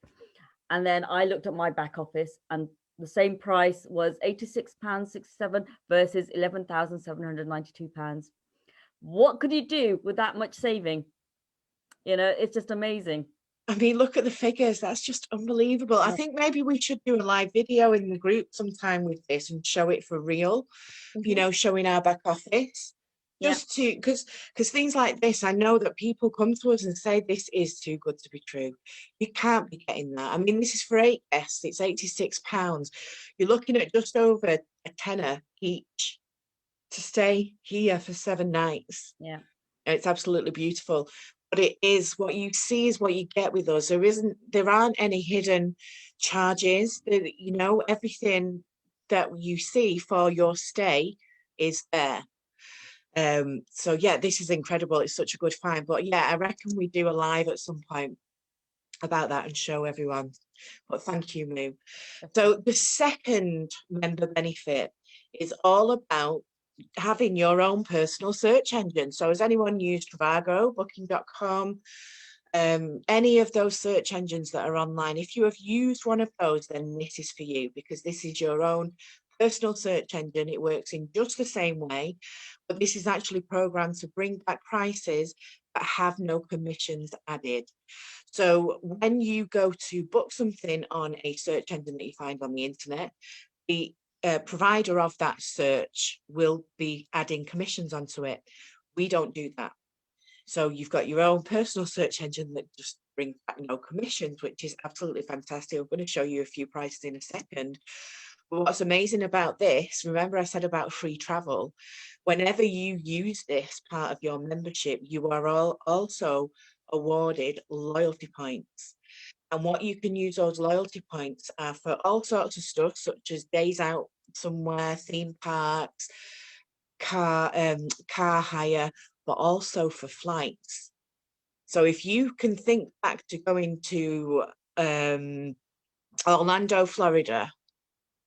And then I looked at my back office, and the same price was £86.67 versus £11,792. What could you do with that much saving? You know, it's just amazing. I mean, look at the figures. That's just unbelievable. I think maybe we should do a live video in the group sometime with this and show it for real, you know, showing our back office. Just to, because things like this, I know that people come to us and say this is too good to be true. You can't be getting that. I mean, this is for 8 guests. It's £86. You're looking at just over a tenner each to stay here for 7 nights. Yeah, it's absolutely beautiful. But it is what you see is what you get with us. There aren't any hidden charges. You know, everything that you see for your stay is there. So yeah, this is incredible. It's such a good find. But yeah, I reckon we do a live at some point about that and show everyone. But thank you, Moo. So the second member benefit is all about having your own personal search engine. So has anyone used Trivago, Booking.com, any of those search engines that are online? If you have used one of those, then this is for you, because this is your own personal search engine. It works in just the same way, but this is actually programmed to bring back prices that have no commissions added. So when you go to book something on a search engine that you find on the internet, the provider of that search will be adding commissions onto it. We don't do that. So you've got your own personal search engine that just brings back no commissions, which is absolutely fantastic. I'm going to show you a few prices in a second. But what's amazing about this, remember I said about free travel, whenever you use this part of your membership, you are also awarded loyalty points. And what you can use those loyalty points are for all sorts of stuff, such as days out somewhere, theme parks, car hire, but also for flights. So if you can think back to going to Orlando, Florida,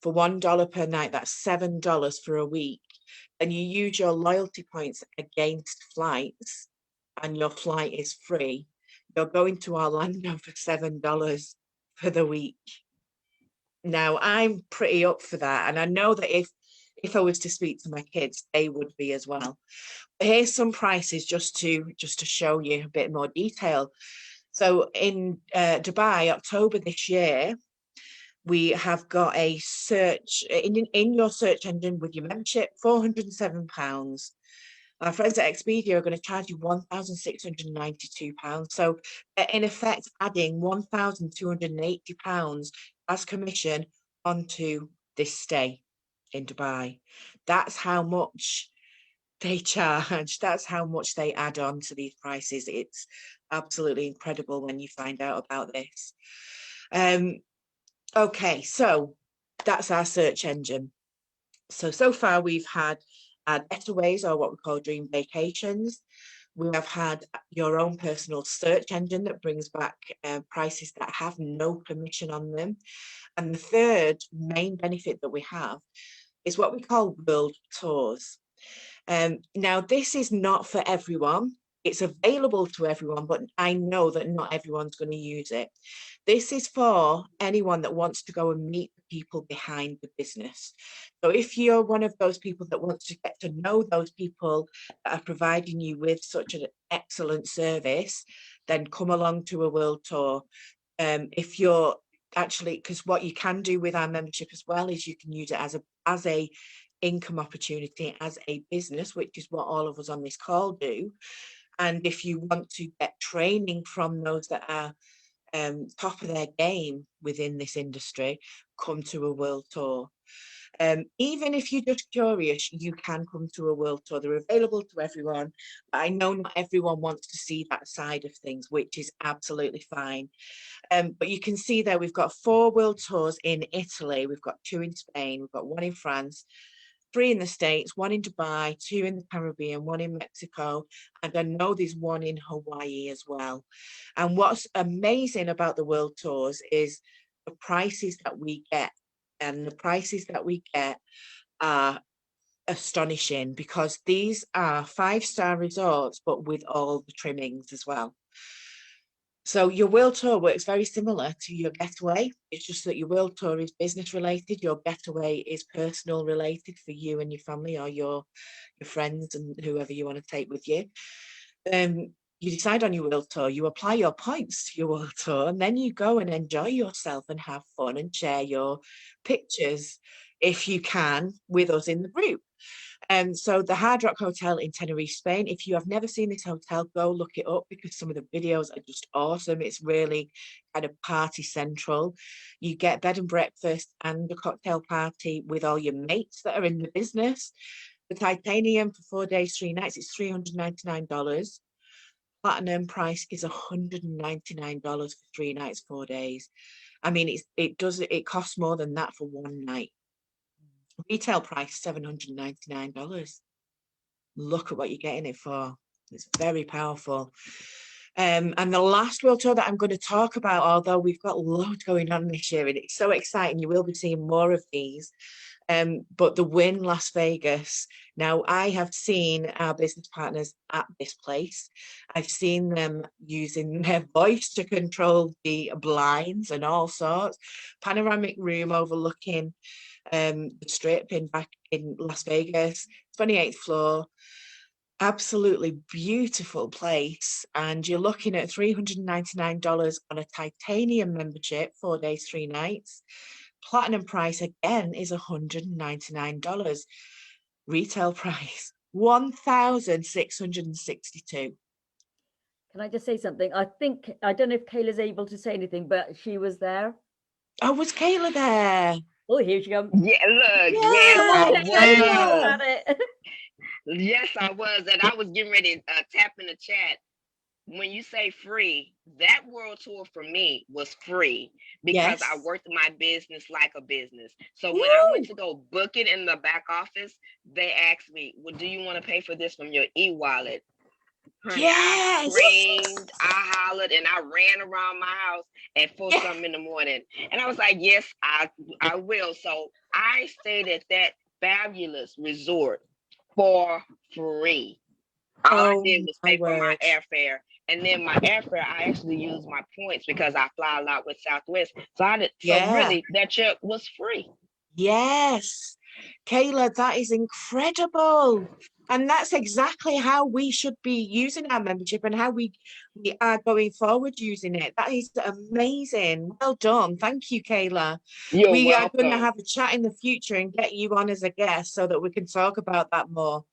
for $1 per night, that's $7 for a week, and you use your loyalty points against flights, and your flight is free, you're going to Orlando for $7 for the week. Now, I'm pretty up for that, and I know that if I was to speak to my kids, they would be as well. But here's some prices just to show you a bit more detail. So in Dubai, October this year, we have got a search in your search engine with your membership, £407. Our friends at Expedia are going to charge you £1,692. So in effect, adding £1,280 as commission onto this stay. in Dubai. That's how much they charge. That's how much they add on to these prices. It's absolutely incredible when you find out about this. Okay, so that's our search engine. So far we've had Getaways, or what we call dream vacations. We have had your own personal search engine that brings back prices that have no commission on them. And the third main benefit that we have is what we call world tours. Now, this is not for everyone. It's available to everyone, but I know that not everyone's going to use it. This is for anyone that wants to go and meet the people behind the business. So if you're one of those people that wants to get to know those people that are providing you with such an excellent service, then come along to a world tour. If you're actually, because what you can do with our membership as well is you can use it as a income opportunity, as a business, which is what all of us on this call do. And if you want to get training from those that are top of their game within this industry, come to a world tour. Even if you're just curious, you can come to a world tour. They're available to everyone. But I know not everyone wants to see that side of things, which is absolutely fine. But you can see there we've got 4 world tours in Italy. We've got 2 in Spain. We've got 1 in France, 3 in the States, 1 in Dubai, 2 in the Caribbean, 1 in Mexico, and I know there's 1 in Hawaii as well. And what's amazing about the world tours is the prices that we get. And the prices that we get are astonishing, because these are 5-star resorts, but with all the trimmings as well. So your world tour works very similar to your getaway. It's just that your world tour is business related. Your getaway is personal related for you and your family, or your friends and whoever you want to take with you. You decide on your world tour, you apply your points to your world tour, and then you go and enjoy yourself and have fun and share your pictures, if you can, with us in the group. So the Hard Rock Hotel in Tenerife, Spain, if you have never seen this hotel, go look it up, because some of the videos are just awesome. It's really kind of party central. You get bed and breakfast and a cocktail party with all your mates that are in the business. The Titanium for 4 days, 3 nights, it's $399. Platinum price is $199 for 3 nights, 4 days. I mean, it costs more than that for 1 night. Retail price $799. Look at what you're getting it for. It's very powerful. And the last world tour that I'm going to talk about, although we've got loads going on this year and it's so exciting, you will be seeing more of these. But the Wynn Las Vegas. Now, I have seen our business partners at this place. I've seen them using their voice to control the blinds and all sorts. Panoramic room overlooking the strip back in Las Vegas, 28th floor. Absolutely beautiful place. And you're looking at $399 on a titanium membership, 4 days, 3 nights. Platinum price again is $199. Retail price $1,662. Can I just say something? I don't know if Kayla's able to say anything, but she was there. Oh, was Kayla there? Oh, here she comes. Yeah, look, Yay! yes, I was. It. Yes, I was, and I was getting ready to tap in the chat. When you say free, that world tour for me was free, because I worked my business like a business. So when I went to go book it in the back office, they asked me, well, do you want to pay for this from your e-wallet? Honey, I screamed, I hollered, and I ran around my house at 4 something in the morning. And I was like, yes, I will. So I stayed at that fabulous resort for free. All I did was pay for my airfare. And then my airfare, I actually used my points because I fly a lot with Southwest. So really, that trip was free. Yes. Kayla, that is incredible. And that's exactly how we should be using our membership, and how we are going forward using it. That is amazing. Well done. Thank you, Kayla. We are going to have a chat in the future and get you on as a guest so that we can talk about that more.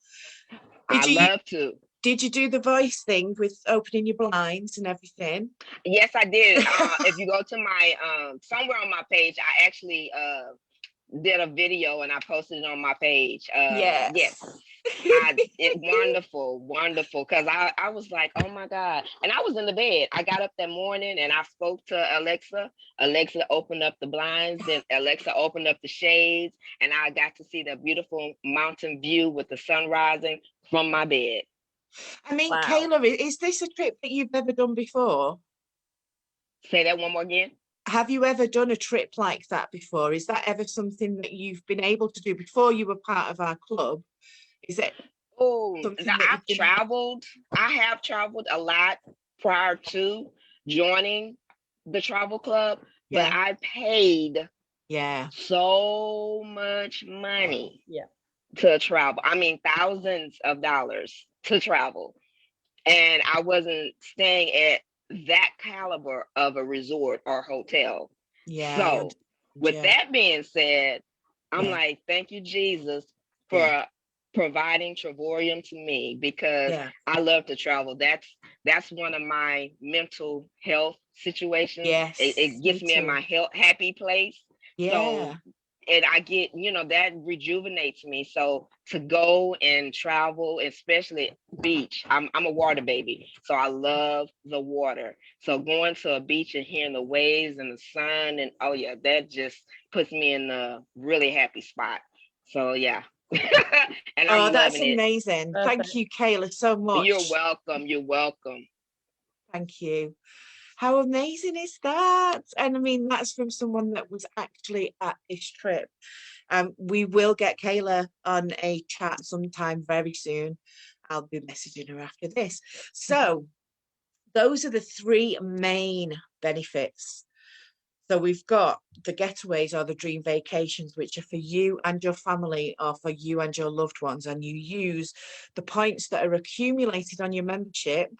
I'd love to. Did you do the voice thing with opening your blinds and everything? Yes, I did. If you go to my somewhere on my page, I actually did a video and I posted it on my page. Yes. Yes. It wonderful. Cause I was like, oh my God. And I was in the bed. I got up that morning and I spoke to Alexa. Alexa opened up the blinds, then Alexa opened up the shades, and I got to see the beautiful mountain view with the sun rising from my bed. I mean, Wow. Kayla, is this a trip that you've ever done before? Say that one more again. Have you ever done a trip like that before? Is that ever something that you've been able to do before you were part of our club? Is it Oh, something that I've traveled. I have traveled a lot prior to joining the travel club, but Yeah. I paid Yeah. so much money Yeah. to travel. I mean, thousands of dollars to travel. And I wasn't staying at that caliber of a resort or hotel. Yeah. So, with Yeah. that being said, I'm Yeah. like, thank you, Jesus, for Yeah. providing Trevorium to me, because Yeah. I love to travel. That's one of my mental health situations. Yes. It gets me in too. my happy place. Yeah. So, and I get, that rejuvenates me. So to go and travel, especially beach, I'm a water baby. So I love the water. So going to a beach and hearing the waves and the sun, and oh yeah, that just puts me in a really happy spot. So yeah. And Oh, I'm that's loving it. amazing. Perfect. Thank you, Kayla, so much. You're welcome. You're welcome. Thank you. How amazing is that? And I mean, that's from someone that was actually at this trip. We will get Kayla on a chat sometime very soon. I'll be messaging her after this. So those are the three main benefits. So we've got the getaways or the dream vacations, which are for you and your family or for you and your loved ones. And you use the points that are accumulated on your membership.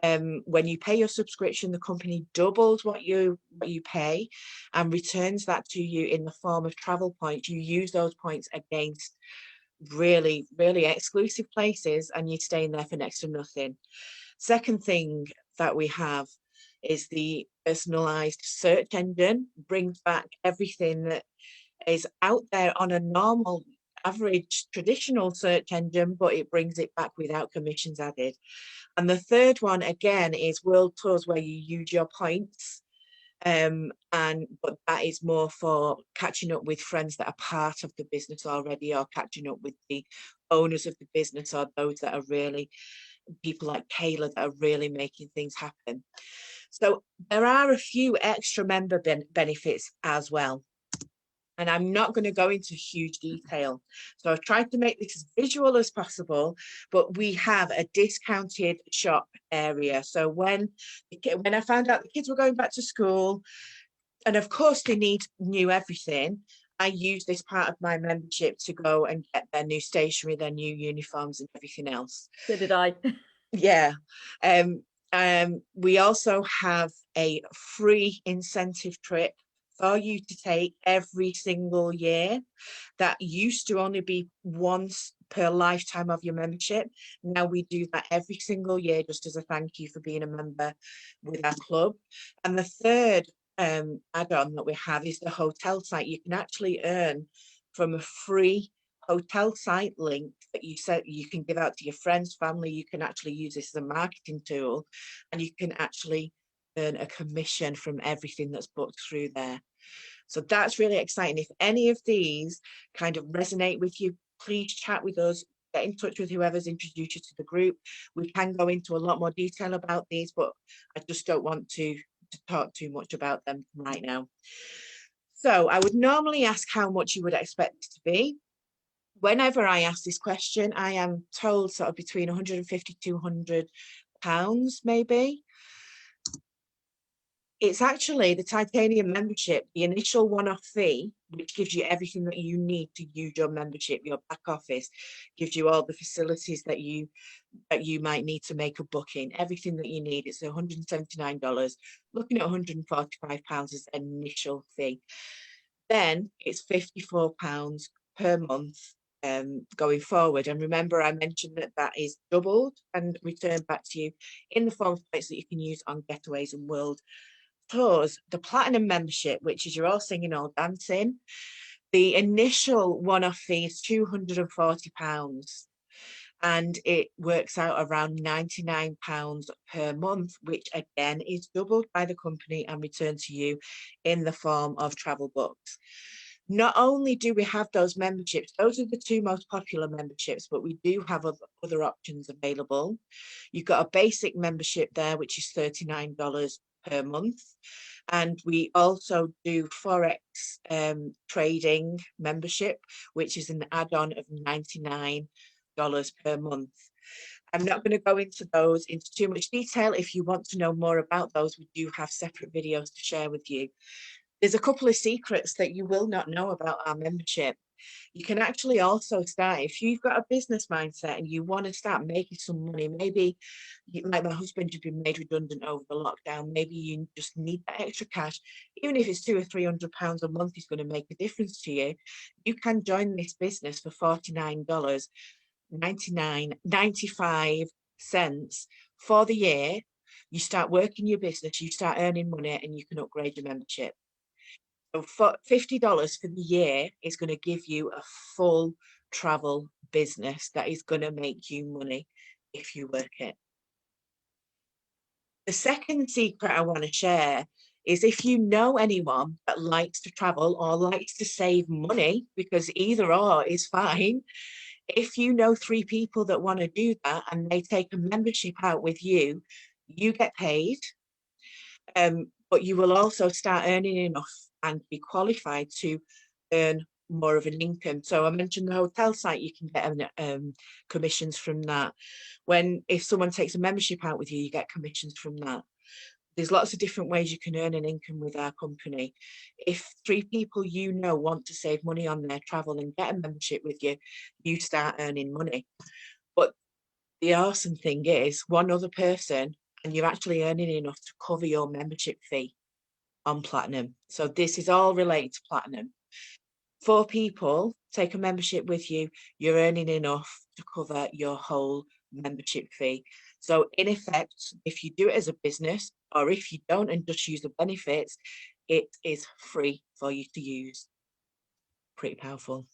When you pay your subscription, the company doubles what you pay and returns that to you in the form of travel points. You use those points against really, really exclusive places and you're staying there for next to nothing. Second thing that we have is the personalized search engine. Brings back everything that is out there on a normal average traditional search engine, but it brings it back without commissions added. And the third one again is world tours, where you use your points, but that is more for catching up with friends that are part of the business already, or catching up with the owners of the business, or those that are really people like Kayla that are really making things happen. So there are a few extra member benefits as well. And I'm not going to go into huge detail. So I've tried to make this as visual as possible, but we have a discounted shop area. So when I found out the kids were going back to school, and of course they need new everything, I use this part of my membership to go and get their new stationery, their new uniforms and everything else. So did I. Yeah. We also have a free incentive trip for you to take every single year. That used to only be once per lifetime of your membership. Now we do that every single year, just as a thank you for being a member with our club. And the third add-on that we have is the hotel site. You can actually earn from a free hotel site link that you said you can give out to your friends, family. You can actually use this as a marketing tool, and you can actually earn a commission from everything that's booked through there. So that's really exciting. If any of these kind of resonate with you, please chat with us, get in touch with whoever's introduced you to the group. We can go into a lot more detail about these, but I just don't want to talk too much about them right now. So I would normally ask how much you would expect it to be. Whenever I ask this question, I am told sort of between 150 to £200 maybe. It's actually the titanium membership, the initial one-off fee, which gives you everything that you need to use your membership. Your back office gives you all the facilities that you might need to make a booking, everything that you need. It's $179, looking at £145 as initial fee. Then it's £54 per month going forward. And remember, I mentioned that is doubled and returned back to you in the form of points that you can use on getaways and world tours. The platinum membership, which is you're all singing, all dancing, The initial one-off fee is £240, and it works out around £99 per month, which again is doubled by the company and returned to you in the form of travel books. Not only do we have those memberships, those are the two most popular memberships, but we do have other options available. You've got a basic membership there, which is $39 per month. And we also do Forex trading membership, which is an add-on of $99 per month. I'm not going to go into those into too much detail. If you want to know more about those, we do have separate videos to share with you. There's a couple of secrets that you will not know about our membership. You can actually also start, if you've got a business mindset and you want to start making some money, maybe like my husband, you've been made redundant over the lockdown, maybe you just need that extra cash, even if it's £200 or £300 a month is going to make a difference to you. You can join this business for $49.95 for the year. You start working your business, you start earning money, and you can upgrade your membership. So for $50 for the year is going to give you a full travel business that is going to make you money if you work it. The second secret I want to share is if you know anyone that likes to travel or likes to save money, because either or is fine. If you know 3 people that want to do that and they take a membership out with you, you get paid. But you will also start earning enough and be qualified to earn more of an income. So I mentioned the hotel site, you can get commissions from that. If someone takes a membership out with you, you get commissions from that. There's lots of different ways you can earn an income with our company. If 3 people you know want to save money on their travel and get a membership with you, you start earning money. But the awesome thing is, one other person and you're actually earning enough to cover your membership fee on Platinum. So this is all related to Platinum. 4 people take a membership with you, you're earning enough to cover your whole membership fee. So in effect, if you do it as a business, or if you don't and just use the benefits, it is free for you to use. Pretty powerful.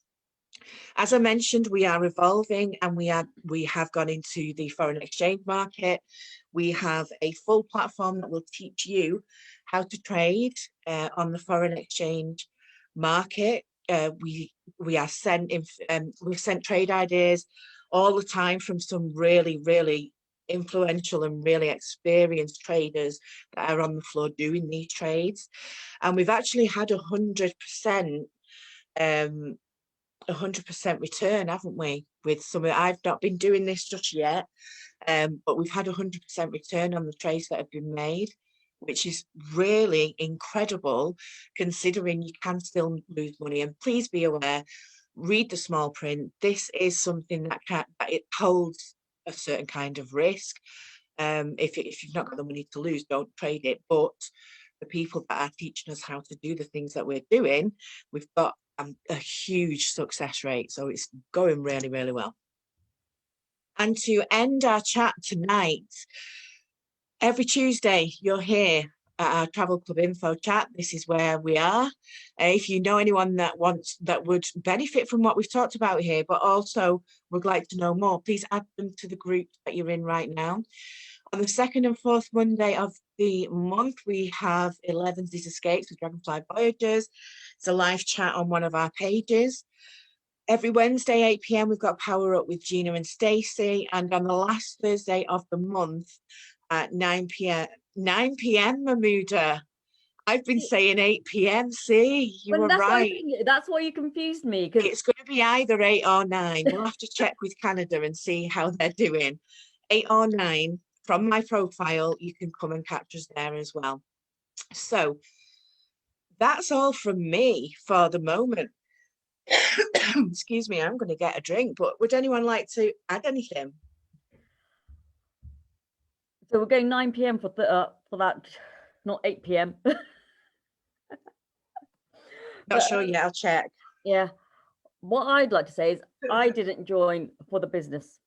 As I mentioned, we are evolving and we have gone into the foreign exchange market. We have a full platform that will teach you how to trade on the foreign exchange market. We've sent trade ideas all the time from some really, really influential and really experienced traders that are on the floor doing these trades. And we've actually had 100% return, haven't we? With some of, I've not been doing this just yet, but we've had 100% return on the trades that have been made, which is really incredible considering you can still lose money. And please be aware, read the small print. This is something that it holds a certain kind of risk. If you've not got the money to lose, don't trade it. But the people that are teaching us how to do the things that we're doing, we've got a huge success rate. So it's going really, really well. And to end our chat tonight, every Tuesday you're here at our Travel Club Info chat. This is where we are. If you know anyone that would benefit from what we've talked about here, but also would like to know more, please add them to the group that you're in right now. On the 2nd and 4th Monday of the month, we have 11's Escapes with Dragonfly Voyagers. It's a live chat on one of our pages. Every Wednesday, 8 p.m, we've got Power Up with Gina and Stacey. And on the last Thursday of the month at 9 p.m, Mahmuda. I've been saying 8 p.m. See, you were right. That's why you confused me. It's going to be either 8 or 9. We'll have to check with Canada and see how they're doing. 8 or 9. From my profile, you can come and catch us there as well. So that's all from me for the moment. Excuse me, I'm going to get a drink, but would anyone like to add anything? So we're going 9 p.m. for that, not 8 p.m. Not sure yet, I'll check. Yeah. What I'd like to say is I didn't join for the business.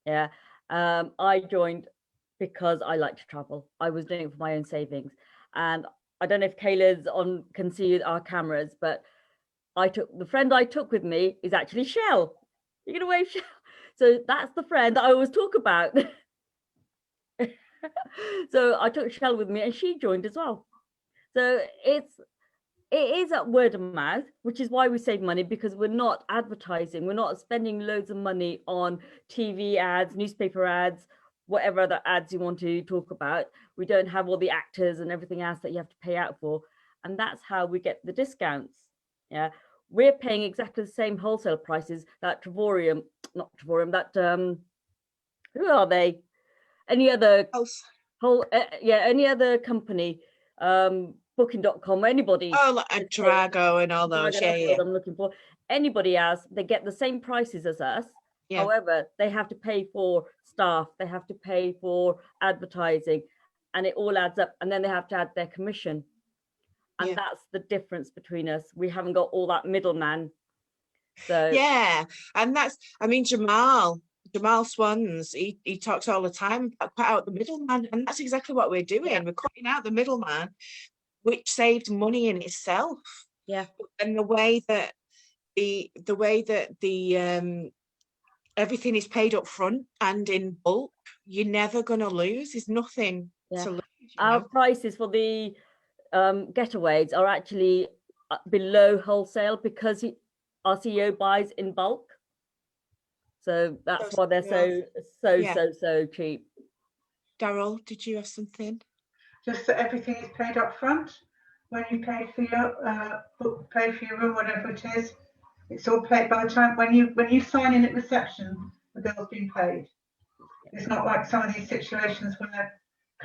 Yeah. I joined because I like to travel. I was doing it for my own savings. And I don't know if Kayla's can see our cameras, but the friend I took with me is actually Shell. You're gonna wave Shell. So that's the friend that I always talk about. So I took Shell with me and she joined as well. So it is at word of mouth, which is why we save money, because we're not advertising, we're not spending loads of money on TV ads, newspaper ads, whatever other ads you want to talk about. We don't have all the actors and everything else that you have to pay out for, and that's how we get the discounts. Yeah, we're paying exactly the same wholesale prices that who are they? Any other any other company, booking.com, anybody. Oh, like Drago and all those. That's what I'm looking for. Anybody else, they get the same prices as us. Yeah. However, they have to pay for staff, they have to pay for advertising, and it all adds up. And then they have to add their commission. And that's the difference between us. We haven't got all that middleman. So yeah, and that's, I mean, Jamal Swans, he talks all the time about cut out the middleman, and that's exactly what we're doing. Yeah. We're cutting out the middleman, which saves money in itself. Yeah. And the way that the everything is paid up front and in bulk, you're never going to lose. There's nothing to lose. Our prices for the getaways are actually below wholesale because our CEO buys in bulk. So that's why they're so cheap. Daryl, did you have something? Just that everything is paid up front. When you pay for your room, whatever it is, it's all paid by the time when you sign in at reception, the bill's been paid. It's not like some of these situations where the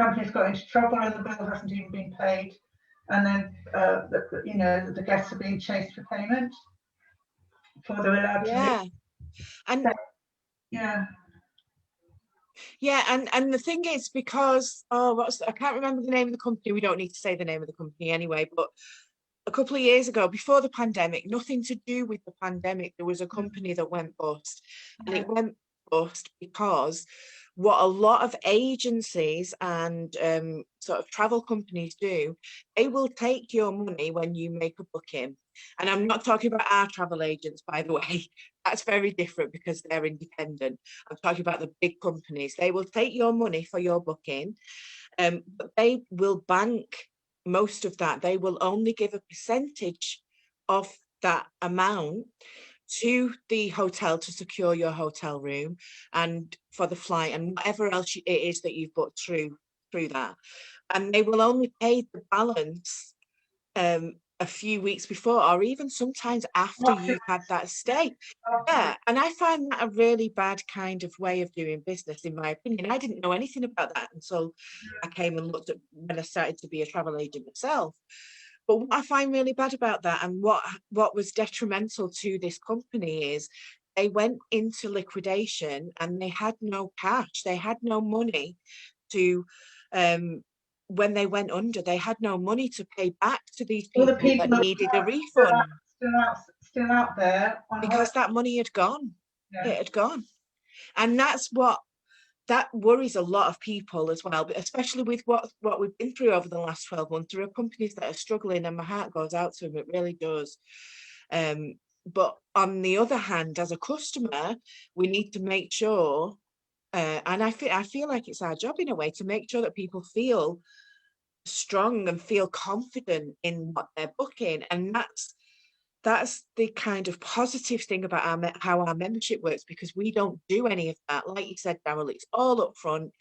company's got into trouble and the bill hasn't even been paid, and then the guests are being chased for payment before they're allowed to leave. And and the thing is, because I can't remember the name of the company. We don't need to say the name of the company anyway, but a couple of years ago, before the pandemic, nothing to do with the pandemic, there was a company that went bust. And it went bust because what a lot of agencies and sort of travel companies do, they will take your money when you make a booking. And I'm not talking about our travel agents, by the way. That's very different because they're independent. I'm talking about the big companies. They will take your money for your booking, but they will bank most of that. They will only give a percentage of that amount to the hotel to secure your hotel room and for the flight and whatever else it is that you've booked through that. And they will only pay the balance a few weeks before, or even sometimes after you've had that stay. Yeah, and I find that a really bad kind of way of doing business, in my opinion. I didn't know anything about that until I came and looked at when I started to be a travel agent myself. But what I find really bad about that, and what was detrimental to this company, is they went into liquidation and they had no cash, they had no money to when they went under, they had no money to pay back to these people, that needed a refund. Still out there. Because that money had gone. Yeah. It had gone. And that worries a lot of people as well, but especially with what we've been through over the last 12 months. There are companies that are struggling, and my heart goes out to them, it really does. But on the other hand, as a customer, we need to make sure, and I feel like it's our job in a way, to make sure that people feel strong and feel confident in what they're booking. And that's the kind of positive thing about how our membership works, because we don't do any of that. Like you said, Daryl, it's all up front,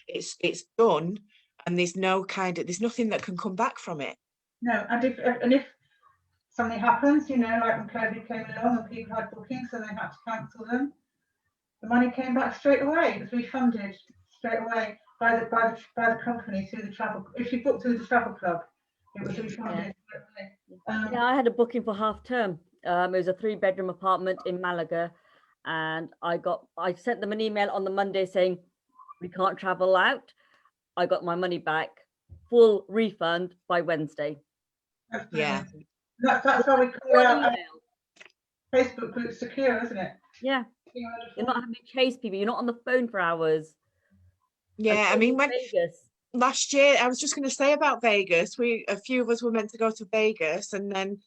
it's done, and there's nothing that can come back from it. No, and if something happens, like when COVID came along and people had bookings and they had to cancel them, the money came back straight away. It was refunded straight away by the company through the travel. If you booked through the travel club, it was refunded. I had a booking for half term. It was a 3-bedroom apartment in Malaga, and I sent them an email on the Monday saying we can't travel out. I got my money back, full refund by Wednesday. Yeah, that's how we call out Facebook group secure, isn't it? Yeah, you're not having to chase people. You're not on the phone for hours. Yeah, I mean, when Vegas last year, I was just going to say about Vegas, a few of us were meant to go to Vegas, and then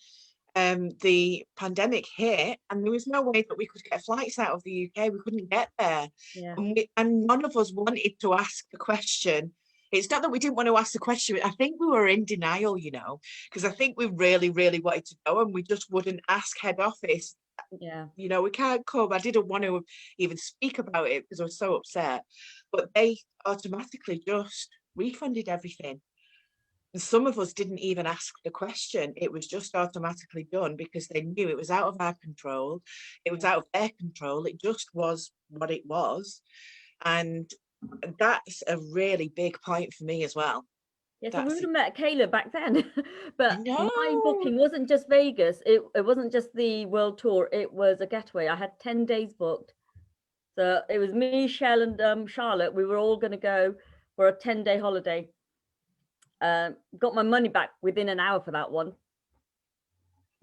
the pandemic hit, and there was no way that we could get flights out of the UK. We couldn't get there. Yeah. And none of us wanted to ask the question. It's not that we didn't want to ask the question. I think we were in denial, you know, because I think we really, really wanted to go, and we just wouldn't ask head office. Yeah. You know, we can't come. I didn't want to even speak about it because I was so upset. But they automatically just refunded everything. And some of us didn't even ask the question. It was just automatically done because they knew it was out of our control. It was out of their control. It just was what it was. And that's a really big point for me as well. Yeah, so we That's would have met Kayla back then, but my know. booking wasn't just Vegas. It wasn't just the world tour. It was a getaway. I had 10 days booked. So it was me, Shell, and Charlotte. We were all going to go for a 10-day holiday. Got my money back within an hour for that one.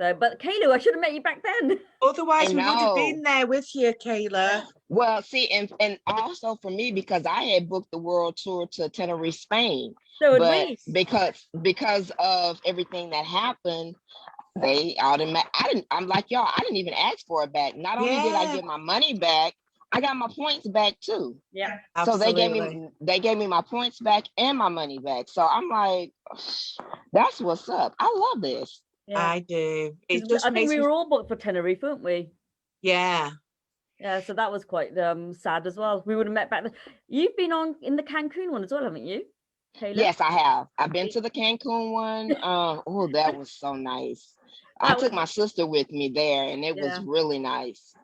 So, but Kayla, I should have met you back then. Otherwise, I we would have know. been there with you, Kayla. Well, see, and also for me, because I had booked the world tour to Tenerife, Spain, So had but we. because of everything that happened, they I'm like y'all, I didn't even ask for it back. Not only did I Yeah. get my money back, I got my points back too. Yeah. So Absolutely. they gave me my points back and my money back. So I'm like, that's what's up. I love this. Yeah. I do. It 'Cause just I think makes we me, were all booked for Tenerife, weren't we? yeah. Yeah, so that was quite sad as well. We would have met back then. You've been on in the Cancun one as well, haven't you, Kayla? Yes, I have. I've been to the Cancun one. Oh, that was so nice. I took my sister with me there, and it was really nice.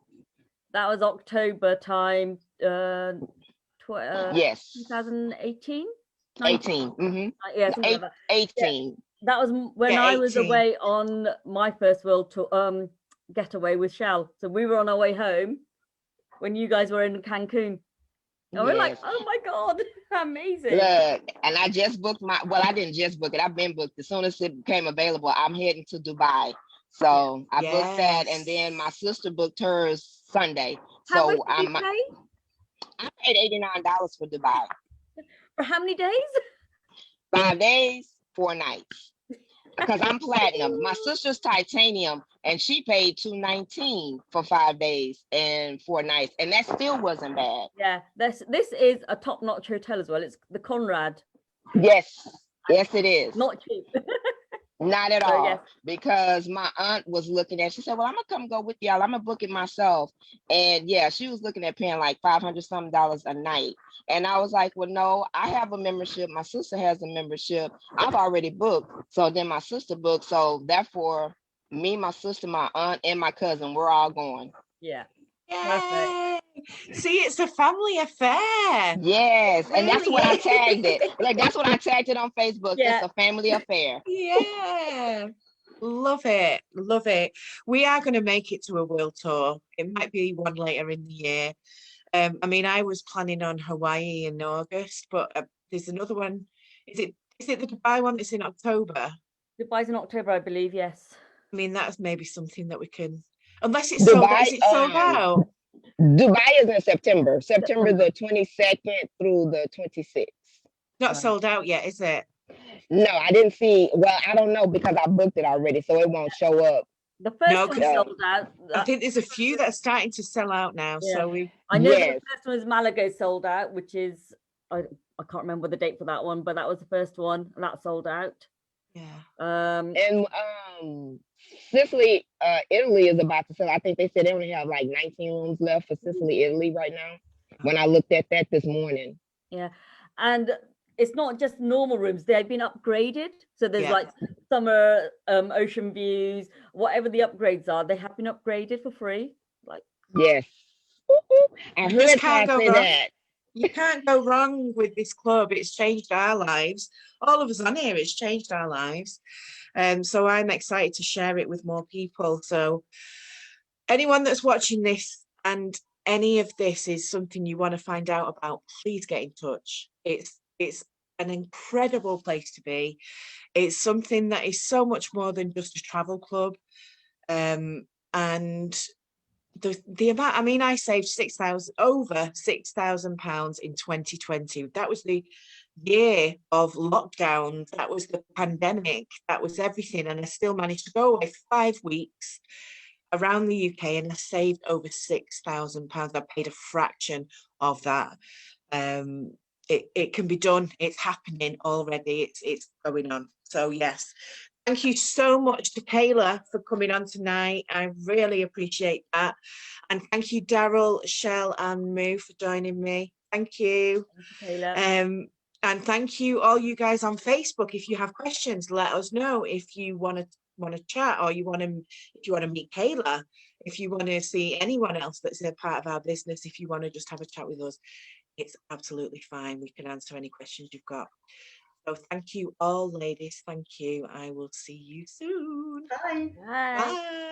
That was October time, Yes, 2018? 18. Mm-hmm. Yeah, something like that. 18. That was when Yeah, I was 18. away on my first world tour, getaway with Shell. So we were on our way home when you guys were in Cancun. And we're like, Yes. oh my God, amazing. Look, and I just booked I didn't just book it. I've been booked. As soon as it became available, I'm heading to Dubai. So I booked that, and then my sister booked hers Sunday. How much So did you pay? I paid $89 for Dubai. For how many days? 5 days, 4 nights. Because I'm platinum. My sister's titanium, and she paid $219 for 5 days and 4 nights, and that still wasn't bad. Yeah, this is a top-notch hotel as well. It's the Conrad. Yes, it is. Not cheap. Not at So, all. yes. Because my aunt was looking at, she said, well, I'm gonna come go with y'all. I'm gonna book it myself. And yeah, she was looking at paying like $500 something a night. And I was like, well, no, I have a membership. My sister has a membership. I've already booked. So then my sister booked. So therefore, me, my sister, my aunt, and my cousin, we're all going. Yeah. Yay. See, it's a family affair. Yes, and that's Really what I is. tagged it. Like, that's what I tagged it on Facebook. Yeah. It's a family affair. Yeah. Love it. Love it. We are going to make it to a world tour. It might be one later in the year. I mean, I was planning on Hawaii in August, but there's another one. Is it the Dubai one that's in October? Dubai's in October, I believe, yes. I mean, that's maybe something that we can, unless it's sold out. Is it sold out? Dubai is in September the 22nd through the 26th. Not sold out yet, is it? No, I didn't see. Well, I don't know because I booked it already, so it won't show up. The first No, one 'cause sold out. I think there's a few that are starting to sell out now. Yeah. So we, I know Yes. the first one is Malaga sold out, which is I can't remember the date for that one, but that was the first one, and that sold out. yeah. And Sicily, Italy is about to sell. I think they said they only have like 19 rooms left for Sicily, Italy right now. When I looked at that this morning. Yeah, and it's not just normal rooms; they've been upgraded. So there's Yeah. like summer, ocean views, whatever the upgrades are, they have been upgraded for free. Like, Yes. I You just heard can't Ty go say wrong. that. You can't go wrong with this club. It's changed our lives. All of us on here, it's changed our lives. So I'm excited to share it with more people. So anyone that's watching this and any of this is something you want to find out about, please get in touch. It's an incredible place to be. It's something that is so much more than just a travel club. And the amount, I mean, I saved over £6,000 in 2020. That was the year of lockdowns, that was the pandemic, that was everything, and I still managed to go away for 5 weeks around the UK, and I saved over £6,000. I paid a fraction of that. It can be done. It's happening already. It's going on. So yes, thank you so much to Kayla for coming on tonight. I really appreciate that. And thank you, Daryl, Shell, and Moo for joining me. Thank you. Thank you, Kayla. And thank you, all you guys on Facebook. If you have questions, let us know. If you want to chat, or if you want to meet Kayla, if you want to see anyone else that's a part of our business, if you want to just have a chat with us, it's absolutely fine. We can answer any questions you've got. So thank you all, ladies. Thank you. I will see you soon. Bye. Bye. Bye.